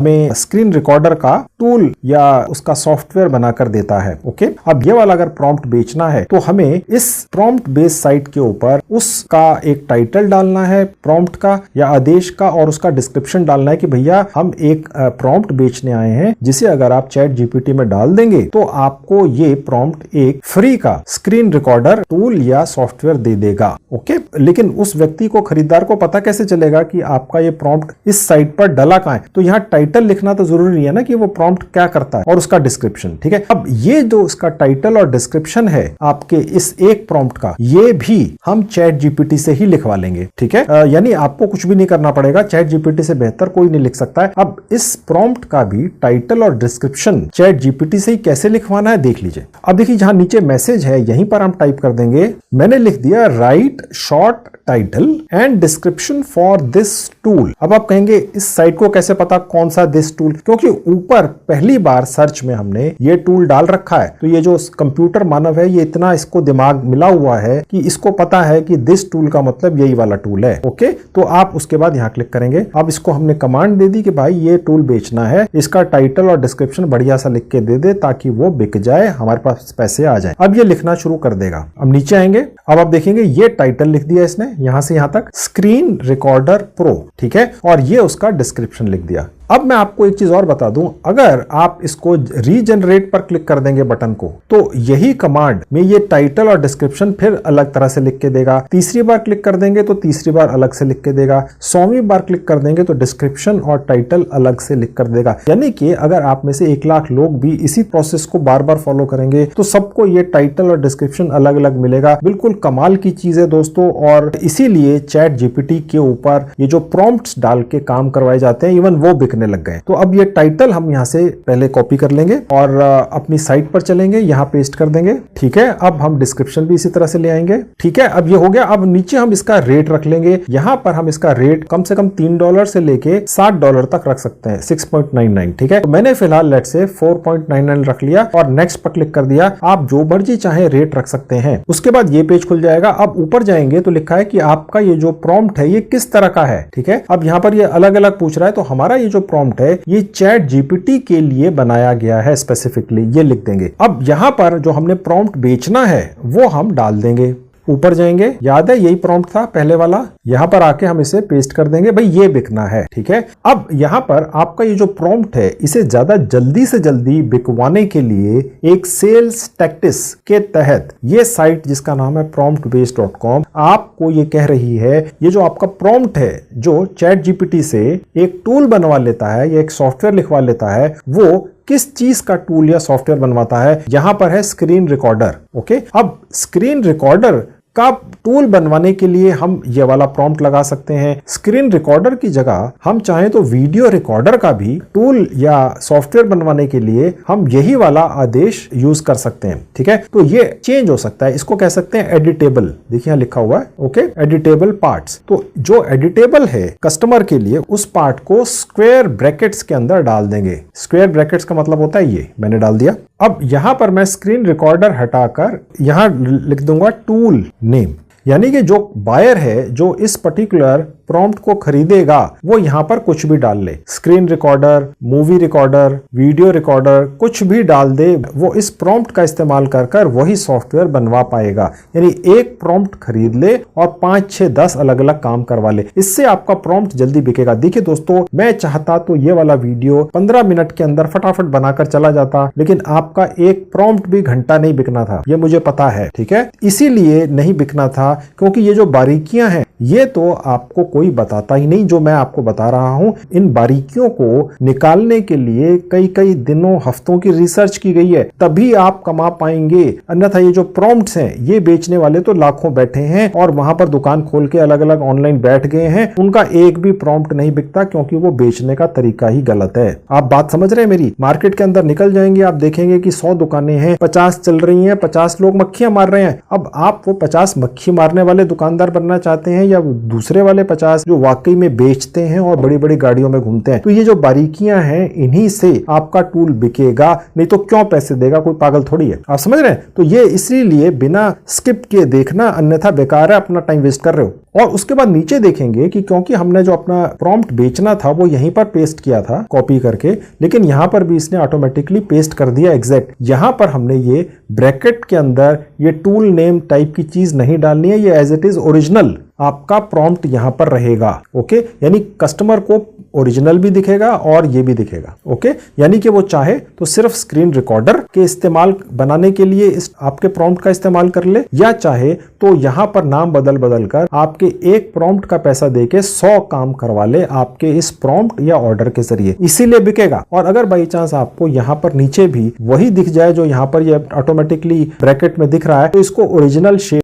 हमें स्क्रीन रिकॉर्डर का टूल या उसका सॉफ्टवेयर बनाकर देता है। ओके, अब ये वाला अगर प्रॉम्प्ट बेचना है तो हमें इस प्रॉम्प्ट बेस्ड साइट के ऊपर उसका एक टाइटल डालना है प्रॉम्प्ट का या आदेश का, और उसका डिस्क्रिप्शन डालना है कि भैया हम एक प्रॉम्प्ट बेचने आए हैं जिसे अगर आप चैट जीपीटी में डाल देंगे तो आपको ये प्रॉम्प्ट एक फ्री का स्क्रीन रिकॉर्डर टूल या सॉफ्टवेयर दे देगा। ओके, लेकिन उस व्यक्ति को, खरीदार को पता कैसे चलेगा कि आपका ये प्रॉम्प्ट इस साइट पर डला कहां है? तो यहाँ टाइटल लिखना तो जरूरी है ना कि वो प्रॉम्प्ट क्या करता है, और उसका डिस्क्रिप्शन, ठीक है। अब ये जो इसका टाइटल और डिस्क्रिप्शन है आपके इस एक प्रॉम्प्ट का, ये भी हम चैट जीपीटी से ही लिखवा लेंगे, ठीक है। यानी आपको कुछ भी नहीं करना पड़ेगा, चैट जीपीटी से बेहतर कोई नहीं लिख सकता है। अब इस प्रॉम्प्ट का भी टाइटल और डिस्क्रिप्शन चैट जीपीटी से ही कैसे लिखवाना है देख लीजिए। अब देखिए जहां नीचे मैसेज है यहीं पर हम टाइप कर देंगे, मैंने लिख दिया right short title and description for this tool. अब आप कहेंगे इस साइट को कैसे पता कौन सा दिस टूल, क्योंकि ऊपर पहली बार सर्च में हमने ये टूल डाल रखा है। तो ये जो कंप्यूटर मानव है ये इतना इसको दिमाग मिला हुआ है कि इसको पता है कि दिस टूल का मतलब यही वाला टूल है। ओके, तो आप उसके बाद यहां क्लिक करेंगे। अब इसको हमने कमांड दे दी कि भाई ये टूल बेचना है, इसका टाइटल और डिस्क्रिप्शन बढ़िया सा लिख के दे दे ताकि वो बिक जाए, हमारे पास पैसे आ जाए। अब ये लिखना शुरू कर देगा। अब नीचे आएंगे, अब आप देखेंगे ये टाइटल लिख दिया इसने यहां से यहां तक, स्क्रीन रिकॉर्डर प्रो, ठीक है, और ये उसका डिस्क्रिप्शन लिख दिया। अब मैं आपको एक चीज और बता दूं, अगर आप इसको रीजनरेट पर क्लिक कर देंगे बटन को, तो यही कमांड में ये टाइटल और डिस्क्रिप्शन फिर अलग तरह से लिख के देगा। तीसरी बार क्लिक कर देंगे तो तीसरी बार अलग से लिख के देगा। 100वीं बार क्लिक कर देंगे तो डिस्क्रिप्शन और टाइटल अलग से लिख कर देगा। यानी कि अगर आप में से 1 लाख लोग भी इसी प्रोसेस को बार बार फॉलो करेंगे तो सबको ये टाइटल और डिस्क्रिप्शन अलग अलग मिलेगा। बिल्कुल कमाल की चीज है दोस्तों, और इसीलिए चैट जीपीटी के ऊपर ये जो प्रॉम्प्ट्स डाल के काम करवाए जाते हैं इवन वो बिकने लग गए। तो अब ये टाइटल हम यहां से पहले कॉपी कर लेंगे और अपनी साइट पर चलेंगे, यहां पेस्ट कर देंगे, ठीक है। अब हम डिस्क्रिप्शन भी इसी तरह से ले आएंगे, ठीक है। अब ये हो गया। अब नीचे हम इसका रेट रख लेंगे, यहां पर हम इसका रेट कम से कम $3 से लेके $60 तक रख सकते हैं, 6.99, ठीक है। तो मैंने फिलहाल लेट से 4.99 रख लिया और नेक्स्ट पर क्लिक कर दिया। आप जो मर्जी चाहे रेट रख सकते हैं। उसके बाद ये पेज खुल जाएगा। अब ऊपर जाएंगे तो लिखा है कि आपका ये जो प्रॉम्प्ट है ये किस तरह का है, ठीक है। अब यहां पर ये अलग अलग पूछ रहा है, तो हमारा ये जो प्रॉम्प्ट है ये चैट जीपीटी के लिए बनाया गया है स्पेसिफिकली, ये लिख देंगे। अब यहां पर जो हमने प्रॉम्प्ट बेचना है वो हम डाल देंगे। ऊपर जाएंगे, याद है यही प्रॉम्प्ट था पहले वाला, यहां पर आके हम इसे पेस्ट कर देंगे, भाई ये बिकना है, ठीक है। अब यहां पर आपका ये जो प्रॉम्प्ट है इसे ज्यादा जल्दी से जल्दी बिकवाने के लिए एक सेल्स टैक्टिस के तहत ये साइट जिसका नाम है promptbase.com आपको ये कह रही है, ये जो आपका प्रॉम्प्ट है जो चैट जीपीटी से एक टूल बनवा लेता है या एक सॉफ्टवेयर लिखवा लेता है, वो किस चीज का टूल या सॉफ्टवेयर बनवाता है। यहां पर है स्क्रीन रिकॉर्डर। ओके, अब स्क्रीन रिकॉर्डर का टूल बनवाने के लिए हम ये वाला प्रॉम्प्ट लगा सकते हैं। स्क्रीन रिकॉर्डर की जगह हम चाहें तो वीडियो रिकॉर्डर का भी टूल या सॉफ्टवेयर बनवाने के लिए हम यही वाला आदेश यूज कर सकते हैं, ठीक है। तो ये चेंज हो सकता है, इसको कह सकते हैं एडिटेबल। देखिए यहां लिखा हुआ है, ओके, एडिटेबल पार्ट्स। तो जो एडिटेबल है कस्टमर के लिए, उस पार्ट को स्क्वायर ब्रैकेट्स के अंदर डाल देंगे। स्क्वायर ब्रैकेट्स का मतलब होता है ये, मैंने डाल दिया। अब यहां पर मैं स्क्रीन रिकॉर्डर हटाकर यहां लिख दूंगा टूल नेम, यानी कि जो बायर है जो इस पर्टिकुलर प्रॉम्प्ट को खरीदेगा वो यहाँ पर कुछ भी डाल ले, screen recorder, movie recorder, video recorder, कुछ भी डाल दे, वो इस प्रॉम्प्ट का इस्तेमाल कर कर वही सॉफ्टवेयर बनवा पाएगा। यानी एक प्रॉम्प्ट खरीद ले और 5, 6, 10 अलग अलग काम करवा ले, इससे आपका प्रॉम्प्ट जल्दी बिकेगा। देखिए दोस्तों, मैं चाहता तो ये वाला वीडियो 15 मिनट के अंदर फटाफट बनाकर चला जाता, लेकिन आपका एक प्रॉम्प्ट भी घंटा नहीं बिकना था, ये मुझे पता है, ठीक है। इसीलिए नहीं बिकना था क्योंकि ये जो बारीकियां हैं ये तो आपको कोई बताता ही नहीं, जो मैं आपको बता रहा हूं। इन बारीकियों को निकालने के लिए कई कई दिनों, हफ्तों की रिसर्च की गई है, तभी आप कमा पाएंगे। अन्यथा ये जो प्रॉम्प्ट्स हैं ये बेचने वाले तो लाखों बैठे हैं और वहां पर दुकान खोल के अलग अलग ऑनलाइन बैठ गए हैं, उनका एक भी प्रॉम्प्ट नहीं बिकता क्योंकि वो बेचने का तरीका ही गलत है। आप बात समझ रहे हैं मेरी? मार्केट के अंदर निकल जाएंगे, आप देखेंगे कि 100 दुकानें हैं, 50 चल रही हैं, 50 लोग मक्खियां मार रहे हैं। अब आप वो 50 मक्खी मारने वाले दुकानदार बनना चाहते हैं या दूसरे वाले 50 जो वाकई में बेचते हैं और बड़ी बड़ी गाड़ियों में घूमते हैं? तो ये जो बारीकियां हैं इन्हीं से आपका टूल बिकेगा, नहीं तो क्यों पैसे देगा, कोई पागल थोड़ी है। आप समझ रहे हैं? तो ये इसीलिए बिना स्किप किए देखना, अन्यथा बेकार है, अपना टाइम वेस्ट कर रहे हो। और उसके बाद नीचे देखेंगे कि क्योंकि हमने जो अपना प्रॉम्प्ट बेचना था वो यहीं पर पेस्ट किया था कॉपी करके, लेकिन यहां पर भी इसने ऑटोमेटिकली पेस्ट कर दिया एग्जैक्ट। यहां पर हमने ये ब्रैकेट के अंदर ये टूल नेम टाइप की चीज नहीं डालनी है, ये एज इट इज ओरिजिनल आपका प्रॉम्प्ट यहां पर रहेगा। ओके, यानी कस्टमर को ओरिजिनल भी दिखेगा और ये भी दिखेगा। ओके, यानी कि वो चाहे तो सिर्फ स्क्रीन रिकॉर्डर के इस्तेमाल बनाने के लिए इस आपके प्रॉम्प्ट का इस्तेमाल कर ले, या चाहे तो यहां पर नाम बदल बदल कर आपके एक प्रॉम्प्ट का पैसा देके 100 काम करवा ले आपके इस प्रॉम्प्ट या ऑर्डर के जरिए, इसीलिए बिकेगा। और अगर बाई चांस आपको यहां पर नीचे भी वही दिख जाए जो यहां पर ये ऑटोमेटिकली ब्रैकेट में दिख रहा है, तो इसको ओरिजिनल शेप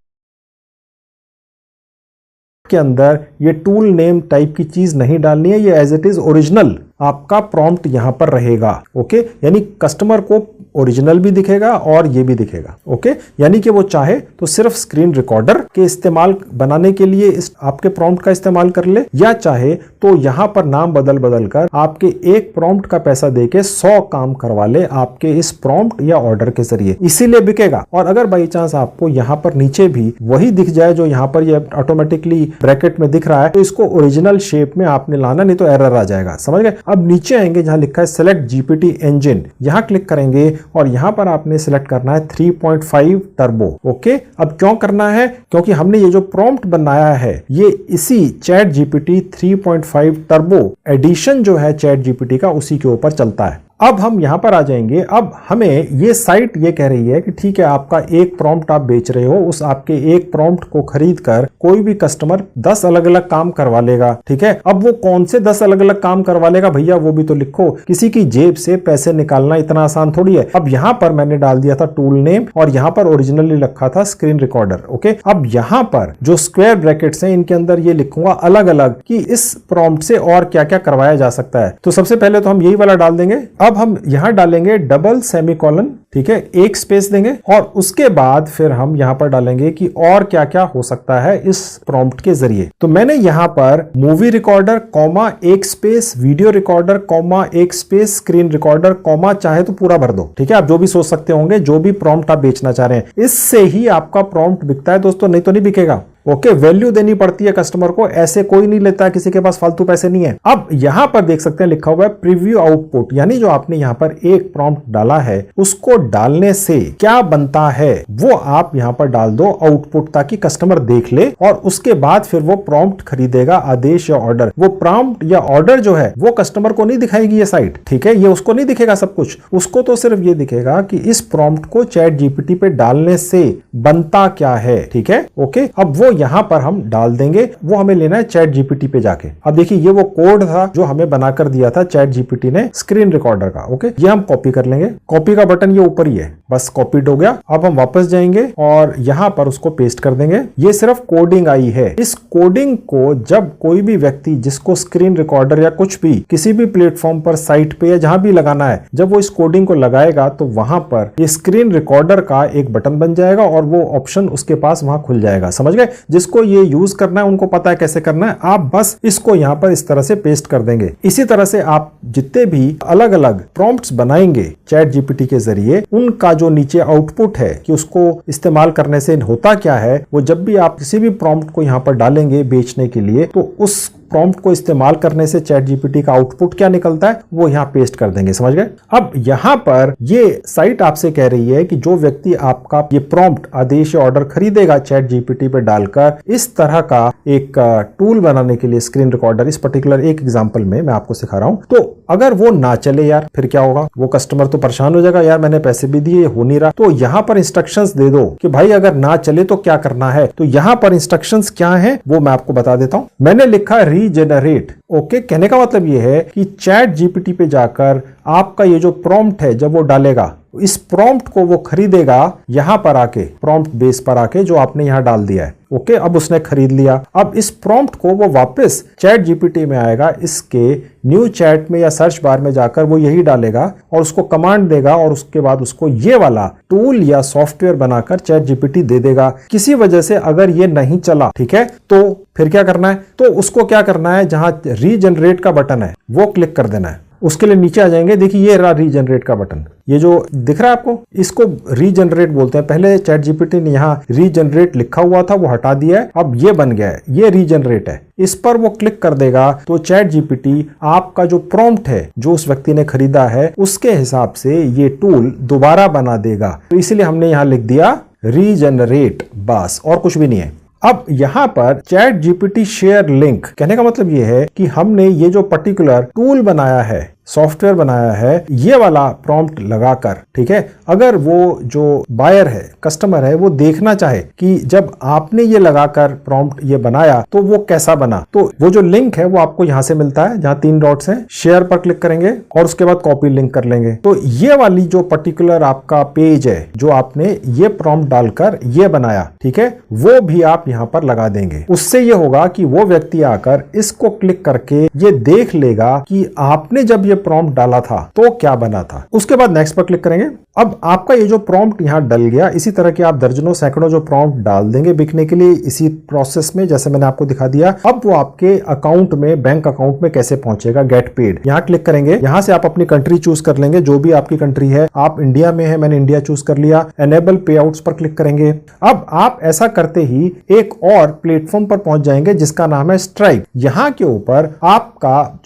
के अंदर ये टूल नेम टाइप की चीज नहीं डालनी है, ये एज इट इज ओरिजिनल आपका प्रॉम्प्ट यहां पर रहेगा। ओके, यानी कस्टमर को ओरिजिनल भी दिखेगा और ये भी दिखेगा। ओके, यानी कि वो चाहे तो सिर्फ स्क्रीन रिकॉर्डर के इस्तेमाल बनाने के लिए इस आपके प्रॉम्प्ट का इस्तेमाल कर ले, या चाहे तो यहां पर नाम बदल बदल कर आपके एक प्रॉम्प्ट का पैसा देके 100 काम करवा ले आपके इस प्रॉम्प्ट या ऑर्डर के जरिए, इसीलिए बिकेगा। और अगर बाई चांस आपको यहां पर नीचे भी वही दिख जाए जो यहां पर ये ऑटोमेटिकली ब्रैकेट में दिख रहा है, तो इसको ओरिजिनल शेप में आपने लाना, नहीं तो एरर आ जाएगा। समझ गए? अब नीचे आएंगे जहां लिखा है सिलेक्ट जीपीटी इंजन, यहां क्लिक करेंगे और यहां पर आपने सिलेक्ट करना है 3.5 टर्बो। ओके, अब क्यों करना है? क्योंकि हमने ये जो प्रॉम्प्ट बनाया है ये इसी चैट जीपीटी 3.5 टर्बो एडिशन जो है चैट जीपीटी का, उसी के ऊपर चलता है। अब हम यहां पर आ जाएंगे। अब हमें ये साइट ये कह रही है कि ठीक है, आपका एक प्रॉम्प्ट आप बेच रहे हो, उस आपके एक प्रॉम्प्ट को खरीद कर कोई भी कस्टमर 10 अलग अलग काम करवा लेगा। ठीक है, अब वो कौन से 10 अलग अलग काम करवा लेगा भैया, वो भी तो लिखो। किसी की जेब से पैसे निकालना इतना आसान थोड़ी है। अब यहां पर मैंने डाल दिया था टूल नेम और यहां पर ओरिजिनली रखा था स्क्रीन रिकॉर्डर। ओके, अब यहां पर जो स्क्वायर ब्रैकेट्स हैं इनके अंदर ये लिखूंगा अलग अलग कि इस प्रॉम्प्ट से और क्या क्या करवाया जा सकता है। तो सबसे पहले तो हम यही वाला डाल देंगे। अब हम यहां डालेंगे डबल सेमीकोलन, ठीक है, एक स्पेस देंगे और उसके बाद फिर हम यहां पर डालेंगे कि और क्या क्या हो सकता है इस प्रॉम्प्ट के जरिए। तो मैंने यहां पर मूवी रिकॉर्डर कॉमा एक स्पेस, वीडियो रिकॉर्डर कॉमा एक स्पेस, स्क्रीन रिकॉर्डर कॉमा, चाहे तो पूरा भर दो। ठीक है, आप जो भी सोच सकते होंगे, जो भी प्रॉम्प्ट आप बेचना चाह रहे हैं, इससे ही आपका प्रॉम्प्ट बिकता है दोस्तों, नहीं तो नहीं बिकेगा। ओके, वैल्यू देनी पड़ती है कस्टमर को, ऐसे कोई नहीं लेता, किसी के पास फालतू पैसे नहीं है। अब यहां पर देख सकते हैं लिखा हुआ है प्रीव्यू आउटपुट, यानी जो आपने यहां पर एक प्रॉम्प्ट डाला है उसको डालने से क्या बनता है वो आप यहां पर डाल दो आउटपुट, ताकि कस्टमर देख ले और उसके बाद फिर वो प्रॉम्प्ट खरीदेगा, आदेश या ऑर्डर। वो प्रॉम्प्ट या ऑर्डर जो है वो कस्टमर को नहीं दिखाएगी ये साइट, ठीक है, ये उसको नहीं दिखेगा सब कुछ, उसको तो सिर्फ ये दिखेगा कि इस प्रॉम्प्ट को चैट जीपीटी पे डालने से बनता क्या है। ठीक है, ओके, अब वो यहां पर हम डाल देंगे, वो हमें लेना है चैट जीपीटी पे जाके। अब देखिए ये वो कोड था जो हमें बनाकर दिया था चैट जीपीटी ने स्क्रीन रिकॉर्डर का। ओके, ये हम कॉपी कर लेंगे, कॉपी का बटन ये ऊपर ही है, बस कॉपीड हो गया। अब हम वापस जाएंगे और यहां पर उसको पेस्ट कर देंगे। ये सिर्फ कोडिंग आई है, इस कोडिंग को जब कोई भी व्यक्ति जिसको स्क्रीन रिकॉर्डर या कुछ भी किसी भी प्लेटफॉर्म पर, साइट पे या जहां भी लगाना है, जब वो इस कोडिंग को लगाएगा तो वहां पर ये स्क्रीन रिकॉर्डर का एक बटन बन जाएगा और वो ऑप्शन उसके पास वहां खुल जाएगा। समझ गए? जिसको ये यूज करना है उनको पता है कैसे करना है, आप बस इसको यहां पर इस तरह से पेस्ट कर देंगे। इसी तरह से आप जितने भी अलग अलग प्रॉम्प्ट्स बनाएंगे चैट जीपीटी के जरिए, उनका जो नीचे आउटपुट है कि उसको इस्तेमाल करने से होता क्या है, वो जब भी आप किसी भी प्रॉम्प्ट को यहाँ पर डालेंगे बेचने के लिए, तो उस प्रॉम्प्ट को इस्तेमाल करने से चैट जीपीटी का आउटपुट क्या निकलता है वो यहाँ पेस्ट कर देंगे। समझ गए? अब यहाँ पर ये साइट आपसे कह रही है कि जो व्यक्ति आपका ये प्रॉम्प्ट आदेश या ऑर्डर खरीदेगा चैट जीपीटी पे डालकर, इस तरह का एक टूल बनाने के लिए स्क्रीन रिकॉर्डर, इस पर्टिकुलर एक एग्जांपल में मैं आपको सिखा रहा हूं, तो अगर वो ना चले यार, फिर क्या होगा? वो कस्टमर तो परेशान हो जाएगा, यार मैंने पैसे भी दिए, हो नहीं रहा। तो यहाँ पर इंस्ट्रक्शंस दे दो कि भाई अगर ना चले तो क्या करना है। तो यहाँ पर इंस्ट्रक्शंस क्या है वो मैं आपको बता देता हूं। मैंने लिखा रीजेनरेट। ओके, कहने का मतलब ये है कि चैट जीपीटी पे जाकर आपका ये जो प्रॉम्प्ट है जब वो डालेगा, इस प्रॉम्प्ट को वो खरीदेगा यहां पर आके, प्रॉम्प्ट बेस पर आके जो आपने यहां डाल दिया है। ओके, अब उसने खरीद लिया। अब इस प्रॉम्प्ट को वो वापस चैट जीपीटी में आएगा, इसके न्यू चैट में या सर्च बार में जाकर वो यही डालेगा और उसको कमांड देगा और उसके बाद उसको ये वाला टूल या सॉफ्टवेयर बनाकर चैट जीपीटी दे देगा। किसी वजह से अगर ये नहीं चला, ठीक है, तो फिर क्या करना है? तो उसको क्या करना है, जहां रीजनरेट का बटन है वो क्लिक कर देना है। उसके लिए नीचे आ जाएंगे, देखिए ये रहा रीजनरेट का बटन, ये जो दिख रहा है आपको, इसको रीजनरेट बोलते हैं। पहले चैट जीपीटी ने यहाँ रीजनरेट लिखा हुआ था, वो हटा दिया है, अब ये बन गया है, ये रीजनरेट है। इस पर वो क्लिक कर देगा तो चैट जीपीटी आपका जो प्रॉम्प्ट है जो उस व्यक्ति ने खरीदा है उसके हिसाब से ये टूल दोबारा बना देगा। तो इसलिए हमने यहाँ लिख दिया रीजनरेट, बस, और कुछ भी नहीं है। अब यहां पर चैट जीपीटी शेयर लिंक, कहने का मतलब यह है कि हमने ये जो पर्टिकुलर टूल बनाया है, सॉफ्टवेयर बनाया है, ये वाला प्रॉम्प्ट लगाकर, ठीक है, अगर वो जो बायर है, कस्टमर है, वो देखना चाहे कि जब आपने ये लगाकर प्रॉम्प्ट ये बनाया तो वो कैसा बना, तो वो जो लिंक है वो आपको यहां से मिलता है, जहां 3 डॉट्स हैं, शेयर पर क्लिक करेंगे और उसके बाद कॉपी लिंक कर लेंगे। तो ये वाली जो पर्टिकुलर आपका पेज है जो आपने ये प्रॉम्प्ट डालकर ये बनाया, ठीक है, वो भी आप यहां पर लगा देंगे। उससे ये होगा कि वो व्यक्ति आकर इसको क्लिक करके ये देख लेगा कि आपने जब प्रॉम्प्ट डाला था तो क्या बना था। उसके बाद नेक्स्ट पर क्लिक करेंगे। अब आपका ये जो प्रॉम्प्ट यहां डल गया, इसी तरह के आप दर्जनों सैकड़ों जो प्रॉम्प्ट डाल देंगे बिकने के लिए इसी प्रोसेस में, जैसे मैंने आपको दिखा दिया। अब वो आपके अकाउंट में, बैंक अकाउंट में कैसे पहुंचेगा, गेट पेड, यहां क्लिक करेंगे। यहां से आप अपनी कंट्री चूज कर लेंगे, जो भी आपकी कंट्री है। आप इंडिया में है, मैंने इंडिया चूज कर लिया। एनेबल पे आउट्स पर क्लिक करेंगे। अब आप ऐसा करते ही एक और प्लेटफॉर्म पर पहुंच जाएंगे जिसका नाम है स्ट्राइप। यहां के ऊपर आपका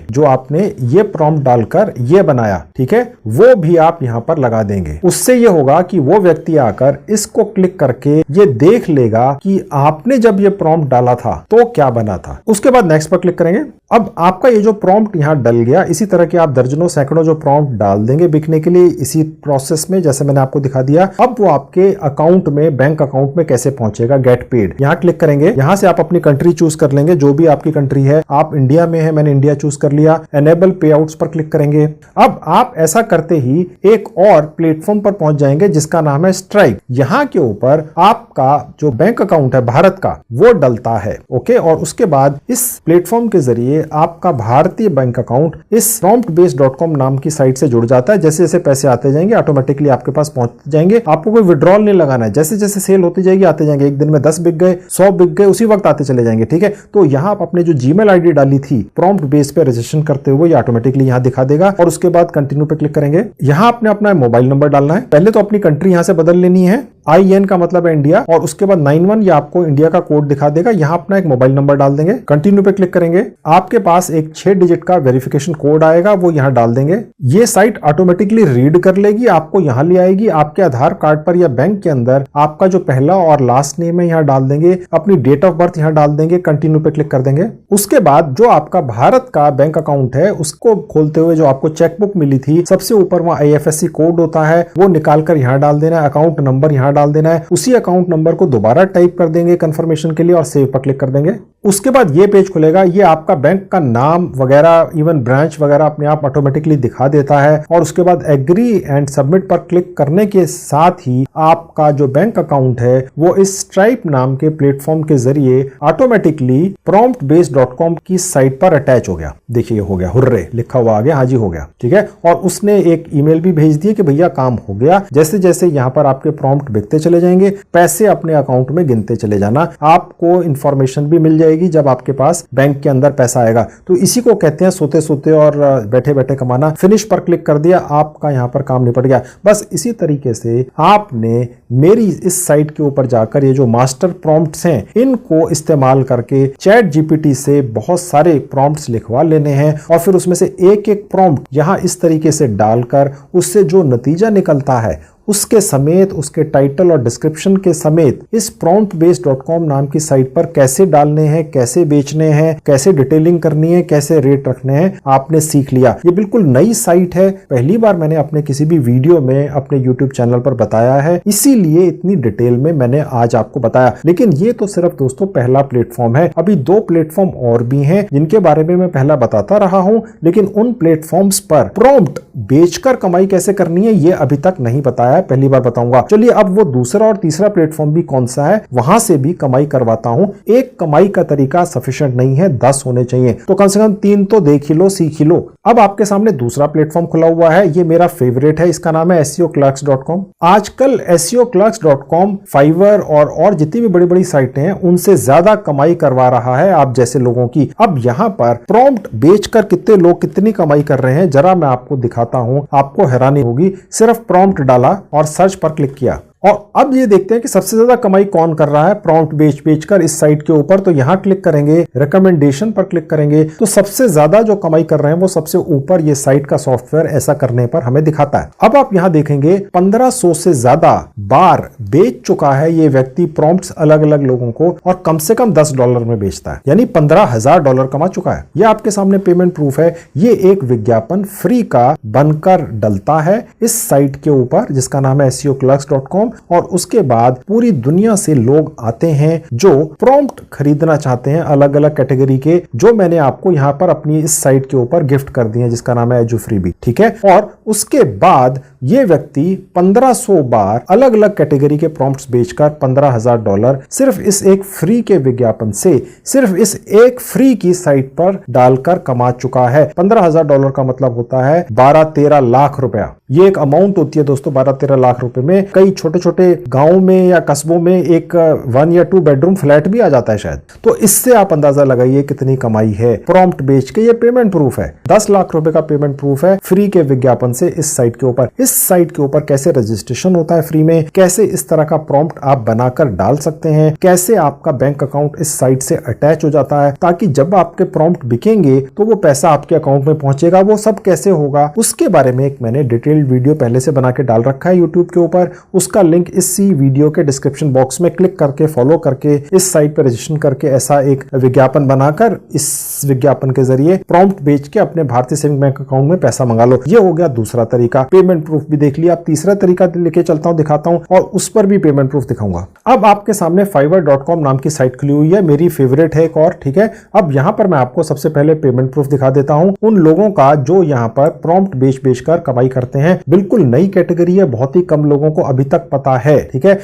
जो आपने ये प्रॉम्प्ट डालकर ये बनाया, ठीक है, वो भी आप यहां पर लगा देंगे। उससे ये होगा कि वो व्यक्ति आकर इसको क्लिक करके ये देख लेगा कि आपने जब ये प्रॉम्प्ट डाला था तो क्या बना था। उसके बाद नेक्स्ट पर क्लिक करेंगे। अब आपका ये जो प्रॉम्प्ट यहां डल गया, इसी तरह के आप दर्जनों सैकड़ों जो प्रॉम्प्ट डाल देंगे बिकने के लिए इसी प्रोसेस में, जैसे मैंने आपको दिखा दिया। अब वो आपके अकाउंट में, बैंक अकाउंट में कैसे पहुंचेगा, गेट पेड, यहां क्लिक करेंगे। यहां से आप अपनी कंट्री चूज कर लेंगे, जो भी आपकी कंट्री है। आप इंडिया में है, मैंने इंडिया चूज कर लिया। एनेबल पे आउट्स पर क्लिक करेंगे। अब आप ऐसा करते ही एक और प्लेटफॉर्म पर पहुंच जाएंगे जिसका नाम है स्ट्राइप। यहां के ऊपर आपका जो बैंक अकाउंट है भारत का वो डलता है। ओके, और उसके बाद इस प्लेटफॉर्म के जरिए आपका भारतीय बैंक अकाउंट इस promptbase.com नाम की साइट से जुड़ जाता है। जैसे जैसे पैसे आते जाएंगे ऑटोमेटिकली आपके पास पहुंच जाएंगे। आपको कोई विड्रॉल नहीं लगाना है। जैसे जैसे सेल होती जाएगी आते जाएंगे। एक दिन में 10 बिक गए, 100 बिक गए, उसी वक्त आते चले जाएंगे। ठीक है, तो यहां आप अपने जो जीमेल आईडी डाली थी प्रॉम्प्ट बेस पे रजिस्ट्रेशन करते हुए, ये ऑटोमेटिकली यहां दिखा देगा। और उसके बाद कंटिन्यू पे क्लिक करेंगे। यहां आपने अपना मोबाइल नंबर डालना है। पहले तो अपनी कंट्री यहां से बदल लेनी है। IN का मतलब है इंडिया, और उसके बाद 91 ये आपको इंडिया का कोड दिखा देगा। यहां अपना एक मोबाइल नंबर डाल देंगे। कंटिन्यू पे क्लिक करेंगे। आपके पास एक 6 डिजिट का वेरिफिकेशन कोड आएगा, वो यहां डाल देंगे। ये साइट ऑटोमेटिकली रीड कर लेगी, आपको यहां ले आएगी। आपके आधार कार्ड पर या बैंक के अंदर आपका जो पहला और लास्ट नेम है यहां डाल देंगे। अपनी डेट ऑफ बर्थ यहां डाल देंगे। कंटिन्यू पे क्लिक कर देंगे। उसके बाद जो आपका भारत का बैंक अकाउंट है उसको खोलते हुए जो आपको चेकबुक मिली थी, सबसे ऊपर वहां IFSC कोड होता है, वो निकालकर यहां डाल देना है। अकाउंट नंबर यहां डाल देना है। उसी अकाउंट नंबर को दोबारा टाइप कर देंगे कंफर्मेशन के लिए और सेव पर क्लिक कर देंगे। उसके बाद ये पेज खुलेगा। ये आपका बैंक का नाम वगैरह, इवन ब्रांच वगैरह अपने आप ऑटोमेटिकली दिखा देता है। और उसके बाद एग्री एंड सबमिट पर क्लिक करने के साथ ही आपका जो बैंक अकाउंट है वो इस स्ट्राइप नाम के प्लेटफॉर्म के जरिए ऑटोमेटिकली promptbase.com की साइट पर अटैच हो गया। देखिए हो गया, हुर्रे लिखा हुआ आ गया, हाँ जी हो गया। ठीक है, और उसने एक ईमेल भी भेज दी कि भैया काम हो गया। जैसे जैसे यहाँ पर आपके प्रॉम्प्ट देखते चले जाएंगे, पैसे अपने अकाउंट में गिनते चले जाना, आपको इंफॉर्मेशन भी मिल जाएगी जब आपके पास बैंक के अंदर पैसा आएगा। तो इसी को कहते हैं सोते सोते और बैठे बैठे कमाना। फिनिश पर क्लिक कर दिया, आपका यहां पर काम निपट गया। बस इसी तरीके से आपने मेरी इस साइट के ऊपर जाकर ये जो मास्टर प्रॉम्प्ट्स हैं इनको इस्तेमाल करके चैट जीपीटी से बहुत सारे प्रॉम्प्ट्स लिखवा लेने हैं और फिर उसमें से एक एक प्रॉम्प्ट यहां इस तरीके से डालकर उससे जो नतीजा निकलता है उसके समेत, उसके टाइटल और डिस्क्रिप्शन के समेत इस promptbase.com नाम की साइट पर कैसे डालने हैं, कैसे बेचने हैं, कैसे डिटेलिंग करनी है, कैसे रेट रखने हैं, आपने सीख लिया। ये बिल्कुल नई साइट है, पहली बार मैंने अपने किसी भी वीडियो में अपने YouTube चैनल पर बताया है, इसीलिए इतनी डिटेल में मैंने आज आपको बताया। लेकिन ये तो सिर्फ दोस्तों पहला प्लेटफॉर्म है, अभी 2 प्लेटफॉर्म और भी हैं जिनके बारे में मैं पहला बताता रहा हूं, लेकिन उन प्लेटफॉर्म्स पर प्रॉम्प्ट बेचकर कमाई कैसे करनी है ये अभी तक नहीं बताया, पहली बार बताऊंगा। चलिए अब वो दूसरा और तीसरा प्लेटफॉर्म भी कौन सा है, वहां से भी कमाई करवाता हूं। एक कमाई का तरीका सफिशिएंट नहीं है, 10 होने चाहिए, तो कम से कम 3 तो देख ही लो, सीख ही लो। अब आपके सामने दूसरा प्लेटफॉर्म खुला हुआ है, ये मेरा फेवरेट है, इसका नाम है SEOclerks.com। आजकल SEOclerks.com फाइवर और जितनी भी बड़ी बड़ी साइटें हैं उनसे ज्यादा कमाई करवा रहा है आप जैसे लोगों की। अब यहां पर प्रॉम्प्ट बेचकर कितने लोग कितनी कमाई कर रहे हैं जरा मैं आपको दिखाता हूं, आपको हैरानी होगी। सिर्फ प्रॉम्प्ट डाला और सर्च पर क्लिक किया और अब ये देखते हैं कि सबसे ज्यादा कमाई कौन कर रहा है प्रॉम्प्ट बेचकर इस साइट के ऊपर। तो यहां क्लिक करेंगे, रिकमेंडेशन पर क्लिक करेंगे तो सबसे ज्यादा जो कमाई कर रहे हैं वो सबसे ऊपर ये साइट का सॉफ्टवेयर ऐसा करने पर हमें दिखाता है। अब आप यहां देखेंगे 1500 से ज्यादा बार बेच चुका है ये व्यक्ति प्रॉम्प्ट्स अलग अलग लोगों को और कम से कम $10 में बेचता है, यानी $15,000 कमा चुका है। ये आपके सामने पेमेंट प्रूफ है। ये एक विज्ञापन फ्री का बनकर डलता है इस साइट के ऊपर जिसका नाम है SEOclerks.com और उसके बाद पूरी दुनिया से लोग आते हैं जो प्रॉम्प्ट खरीदना चाहते हैं अलग अलग कैटेगरी के, जो मैंने आपको यहां पर अपनी इस साइट के ऊपर गिफ्ट कर दिए हैं जिसका नाम है एजू फ्रीबी, ठीक है। और उसके बाद ये व्यक्ति 1500 बार अलग अलग कैटेगरी के प्रॉम्प्ट्स बेचकर $15,000 सिर्फ इस एक फ्री के विज्ञापन से, सिर्फ इस एक फ्री की साइट पर डालकर कमा चुका है। $15,000 का मतलब होता है 12-13 लाख रुपया। ये एक अमाउंट होती है दोस्तों, 12-13 लाख रुपए में कई छोटे छोटे गांव में या कस्बों में एक 1 या 2 बेडरूम फ्लैट भी आ जाता है शायद। तो इससे आप अंदाजा लगाइए कितनी कमाई है प्रॉम्प्ट बेच के। ये पेमेंट प्रूफ है, 10 लाख रुपए का पेमेंट प्रूफ है फ्री के विज्ञापन से इस साइट के ऊपर। इस साइट के ऊपर कैसे रजिस्ट्रेशन होता है फ्री में, कैसे इस तरह का प्रॉम्प्ट आप बनाकर डाल सकते हैं, कैसे आपका बैंक अकाउंट इस साइट से अटैच हो जाता है ताकि जब आपके प्रॉम्प्ट बिकेंगे तो वो पैसा आपके अकाउंट में पहुंचेगा, वो सब कैसे होगा उसके बारे में एक मैंने डिटेल्ड वीडियो पहले से बना के डाल रखा है यूट्यूब के ऊपर। उसका लिंक इसी वीडियो के डिस्क्रिप्शन बॉक्स में क्लिक करके फॉलो करके इस साइट पर रजिस्ट्रेशन करके ऐसा एक विज्ञापन बनाकर इस विज्ञापन के जरिए प्रॉम्प्ट बेच के अपने भारतीय सेविंग बैंक अकाउंट में पैसा मंगा लो। ये हो गया दूसरा तरीका, पेमेंट प्रूफ भी देख लिया। अब तीसरा तरीका लेके चलता हूं, दिखाता हूं और उस पर भी पेमेंट प्रूफ दिखाऊंगा। अब आपके सामने fiverr.com नाम की साइट खुली हुई है, मेरी फेवरेट है एक और, ठीक है। अब यहां पर मैं आपको सबसे पहले पेमेंट प्रूफ दिखा देता हूं उन लोगों का जो यहां पर प्रॉम्प्ट बेचकर कमाई करते हैं। बिल्कुल नई कैटेगरी है, बहुत ही कम लोगों को अभी तक पता है, ठीक है।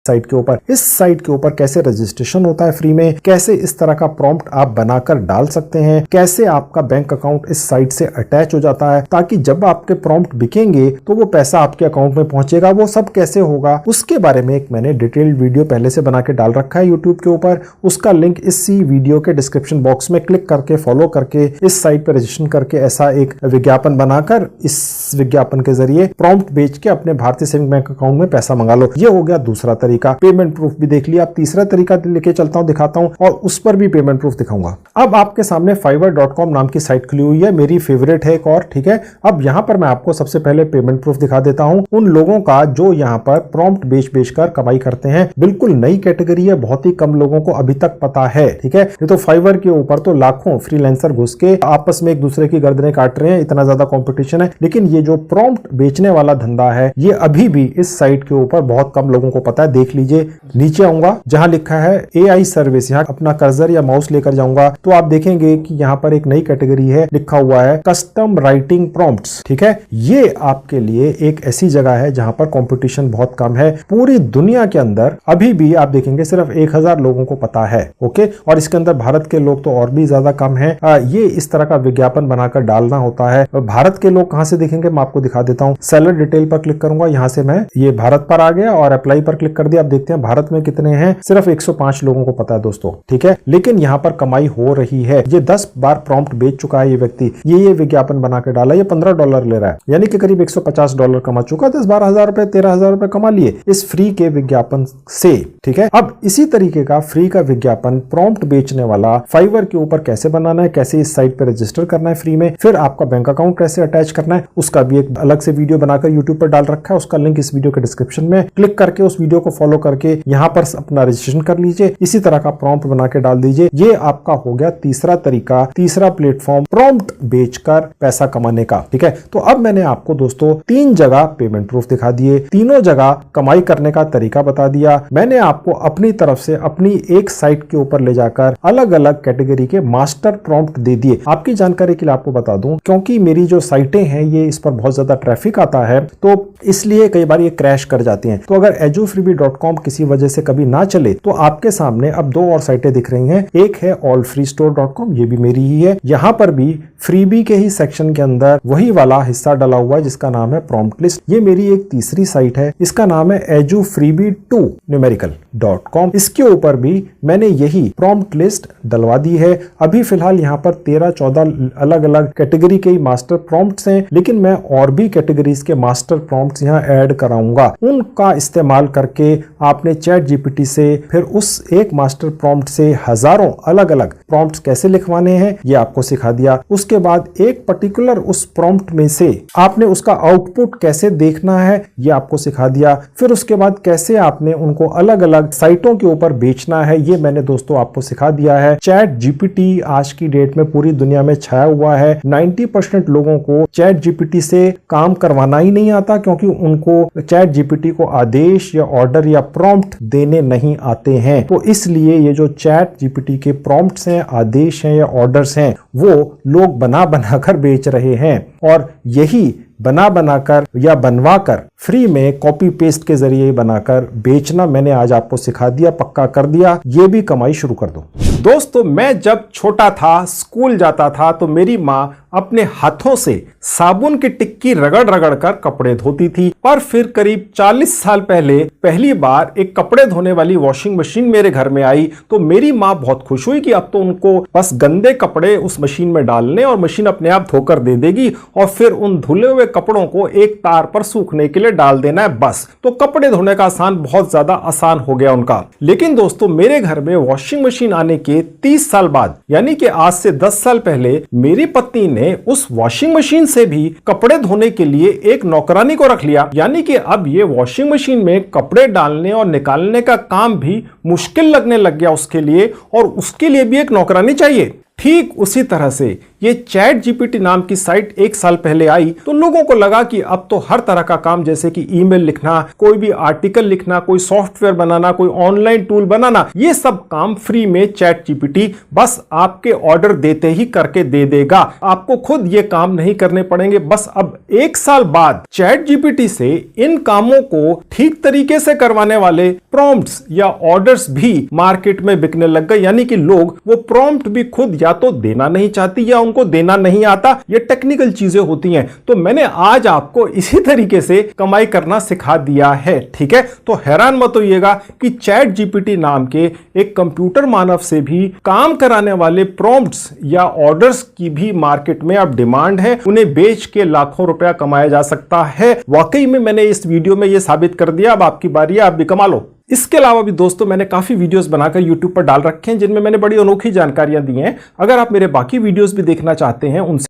साइट के ऊपर, इस साइट के ऊपर कैसे रजिस्ट्रेशन होता है फ्री में, कैसे इस तरह का प्रॉम्प्ट आप बनाकर डाल सकते हैं, कैसे आपका बैंक अकाउंट इस साइट से अटैच हो जाता है ताकि जब आपके प्रॉम्प्ट बिकेंगे तो वो पैसा आपके अकाउंट में पहुंचेगा, वो सब कैसे होगा उसके बारे में एक मैंने डिटेल्ड वीडियो पहले से बना के डाल रखा है यूट्यूब के ऊपर। उसका लिंक इसी वीडियो के डिस्क्रिप्शन बॉक्स में क्लिक करके फॉलो करके इस साइट पर रजिस्ट्रेशन करके ऐसा एक विज्ञापन बनाकर इस विज्ञापन के जरिए प्रॉम्प्ट बेच के अपने भारतीय सेविंग बैंक अकाउंट में पैसा मंगा लो। ये हो गया दूसरा तरीका, पेमेंट प्रूफ भी देख लिया। अब तीसरा तरीका लेके चलता हूं, दिखाता हूं और उस पर भी पेमेंट प्रूफ दिखाऊंगा। अब आपके सामने fiverr.com नाम की साइट खुली हुई है, मेरी फेवरेट है एक और, ठीक है। अब यहां पर मैं आपको सबसे पहले पेमेंट प्रूफ दिखा देता हूं उन लोगों का जो यहां पर प्रॉम्प्ट बेचकर कमाई करते हैं। बिल्कुल नई कैटेगरी है, बहुत ही कम लोगों को अभी तक पता है, ठीक है। ये तो फाइवर के ऊपर तो लाखों फ्रीलांसर घुस के आपस में एक दूसरे की गर्दनें काट रहे हैं, इतना ज्यादा कंपटीशन है। लेकिन ये जो प्रॉम्प्ट बेचने वाला धंधा है ये अभी भी इस साइट के ऊपर बहुत कम लोगों को पता है। देख लीजिए, नीचे आऊंगा जहां लिखा है AI सर्विस, यहां अपना कर्सर या माउस लेकर जाऊंगा तो आप देखेंगे कि यहां पर एक नई कैटेगरी है, लिखा हुआ है कस्टम राइटिंग प्रॉम्प्ट्स, ठीक है। ये आपके लिए एक ऐसी जगह है जहां पर कंपटीशन बहुत कम है। पूरी दुनिया के अंदर अभी भी आप देखेंगे सिर्फ 1000 लोगों को पता है, ओके। और इसके अंदर भारत के लोग तो और भी ज्यादा कम है। ये इस तरह का विज्ञापन बनाकर डालना होता है। भारत के लोग कहां से देखेंगे, आगे मैं आपको दिखा देता हूँ। सेलर डिटेल पर क्लिक करूंगा, यहाँ से मैं ये भारत पर आ गया और अप्लाई पर क्लिक कर दिया। अब देखते हैं भारत में कितने हैं, सिर्फ 105 लोगों को पता है दोस्तों, ठीक है। लेकिन यहाँ पर कमाई हो रही है। ये 10 बार प्रॉम्प्ट बेच चुका है ये व्यक्ति, ये विज्ञापन बना के डाला, ये $15 ले रहा है, यानी कि करीब $150 कमा चुका। 10-12 हजार रुपए, 13 हजार रुपए कमा लिए इस फ्री के विज्ञापन से, ठीक है। अब इसी तरीके का फ्री का विज्ञापन प्रॉम्प्ट बेचने वाला फाइवर के ऊपर कैसे बनाना है, कैसे इस साइट पर रजिस्टर करना है फ्री में, फिर आपका बैंक अकाउंट कैसे अटैच करना है, उसका भी एक अलग से वीडियो बनाकर यूट्यूब पर डाल रखा है। उसका लिंक इस वीडियो के डिस्क्रिप्शन में, क्लिक करके उस वीडियो को फॉलो करके यहाँ पर अपना रजिस्ट्रेशन कर लीजिए, इसी तरह का प्रॉम्प्ट बना के डाल दीजिए। ये आपका हो गया तीसरा तरीका, तीसरा प्लेटफॉर्म प्रॉम्प्ट बेचकर पैसा कमाने का, ठीक है। तो अब मैंने आपको दोस्तों 3 जगह पेमेंट प्रूफ दिखा दिए, तीनों जगह कमाई करने का तरीका बता दिया। मैंने आपको अपनी तरफ से अपनी एक साइट के ऊपर ले जाकर अलग अलग कैटेगरी के मास्टर प्रॉम्प्ट दे दिए। आपकी जानकारी के लिए आपको बता दूं, क्योंकि मेरी जो साइटें हैं ये इस पर बहुत ज्यादा ट्रैफिक आता है, तो इसलिए कई बार ये क्रैश कर जाती हैं। तो अगर edufreebie.com किसी वजह से कभी ना चले तो आपके सामने अब 2 और साइटें दिख रही हैं। एक है allfreestore.com, ये भी मेरी ही है। यहाँ पर भी फ्रीबी के ही सेक्शन के अंदर वही वाला हिस्सा डला हुआ है जिसका नाम है प्रॉम्प्ट लिस्ट। ये मेरी एक तीसरी साइट है, इसका नाम है edufreebie2 numerical.com। इसके ऊपर भी मैंने यही प्रॉम्प्ट लिस्ट डलवा दी है। अभी फिलहाल यहाँ पर 13-14 अलग अलग कैटेगरी के मास्टर प्रॉम्प्ट्स हैं, लेकिन मैं और भी कैटेगरीज के मास्टर प्रॉम्प्ट्स यहाँ ऐड कराऊंगा। उनका इस्तेमाल करके आपने चैट जीपीटी से फिर उस एक मास्टर प्रॉम्प्ट से हजारों अलग अलग प्रॉम्प्ट्स कैसे लिखवाने हैं ये आपको सिखा दिया। उसके बाद एक पर्टिकुलर उस प्रॉम्प्ट में से आपने उसका आउटपुट कैसे देखना है ये आपको सिखा दिया। फिर उसके बाद कैसे आपने उनको अलग अलग साइटों के ऊपर बेचना है ये मैंने दोस्तों आपको सिखा दिया है। चैट जीपीटी आज की डेट में पूरी दुनिया में छाया हुआ है। 90% लोगों को चैट जीपीटी से काम करवाना ही नहीं आता, क्योंकि उनको चैट जीपीटी को आदेश या ऑर्डर या प्रॉम्प्ट देने नहीं आते हैं। तो इसलिए ये जो चैट जीपीटी के प्रॉम्प्ट्स हैं, आदेश हैं या ऑर्डर्स हैं, वो लोग बना बनाकर बेच रहे हैं। और यही बना बनाकर या बनवाकर फ्री में कॉपी पेस्ट के जरिए बनाकर बेचना मैंने आज आपको सिखा दिया, पक्का कर दिया। ये भी कमाई शुरू कर दो दोस्तों। मैं जब छोटा था, स्कूल जाता था, तो मेरी माँ अपने हाथों से साबुन की टिक्की रगड़ रगड़ कर कपड़े धोती थी। पर फिर करीब 40 साल पहले पहली बार एक कपड़े धोने वाली वॉशिंग मशीन मेरे घर में आई, तो मेरी माँ बहुत खुश हुई कि अब तो उनको बस गंदे कपड़े उस मशीन में डालने और मशीन अपने आप धोकर दे देगी, और फिर उन धुले हुए कपड़ों को एक तार पर सूखने के लिए डाल देना है बस। तो कपड़े धोने का बहुत ज्यादा आसान हो गया उनका। लेकिन दोस्तों मेरे घर में वॉशिंग मशीन आने के 30 साल बाद, यानी कि आज से 10 साल पहले, मेरी पत्नी ने उस वॉशिंग मशीन से भी कपड़े धोने के लिए एक नौकरानी को रख लिया। यानी कि अब ये वॉशिंग मशीन में कपड़े डालने और निकालने का काम भी मुश्किल लगने लग गया उसके लिए, और उसके लिए भी एक नौकरानी चाहिए। ठीक उसी तरह से ये चैट जीपीटी नाम की साइट 1 साल पहले आई, तो लोगों को लगा कि अब तो हर तरह का काम, जैसे कि ईमेल लिखना, कोई भी आर्टिकल लिखना, कोई सॉफ्टवेयर बनाना, कोई ऑनलाइन टूल बनाना, ये सब काम फ्री में चैट जीपीटी बस आपके ऑर्डर देते ही करके दे देगा। आपको खुद ये काम नहीं करने पड़ेंगे। बस अब 1 साल बाद चैट जीपीटी से इन कामों को ठीक तरीके से करवाने वाले प्रॉम्प्ट्स या ऑर्डर्स भी मार्केट में बिकने लग गए। यानी कि लोग वो प्रॉम्प्ट भी खुद या तो देना नहीं चाहती या उनको देना नहीं आता। ये टेक्निकल चीजें होती हैं। तो मैंने आज आपको इसी तरीके से कमाई करना सिखा दिया है, ठीक है। तो हैरान मत होइएगा कि चैट जीपीटी नाम के एक कंप्यूटर मानव से भी काम कराने वाले प्रॉम्प्ट्स या ऑर्डर्स की भी मार्केट में अब डिमांड है। उन्हें बेच के लाखों रुपया कमाया जा सकता है। वाकई में मैंने इस वीडियो में यह साबित कर दिया। अब आपकी बारी है, आप भी कमा लो। इसके अलावा भी दोस्तों मैंने काफी वीडियोस बनाकर YouTube पर डाल रखे हैं, जिनमें मैंने बड़ी अनोखी जानकारियां दी हैं। अगर आप मेरे बाकी वीडियोस भी देखना चाहते हैं, उनसे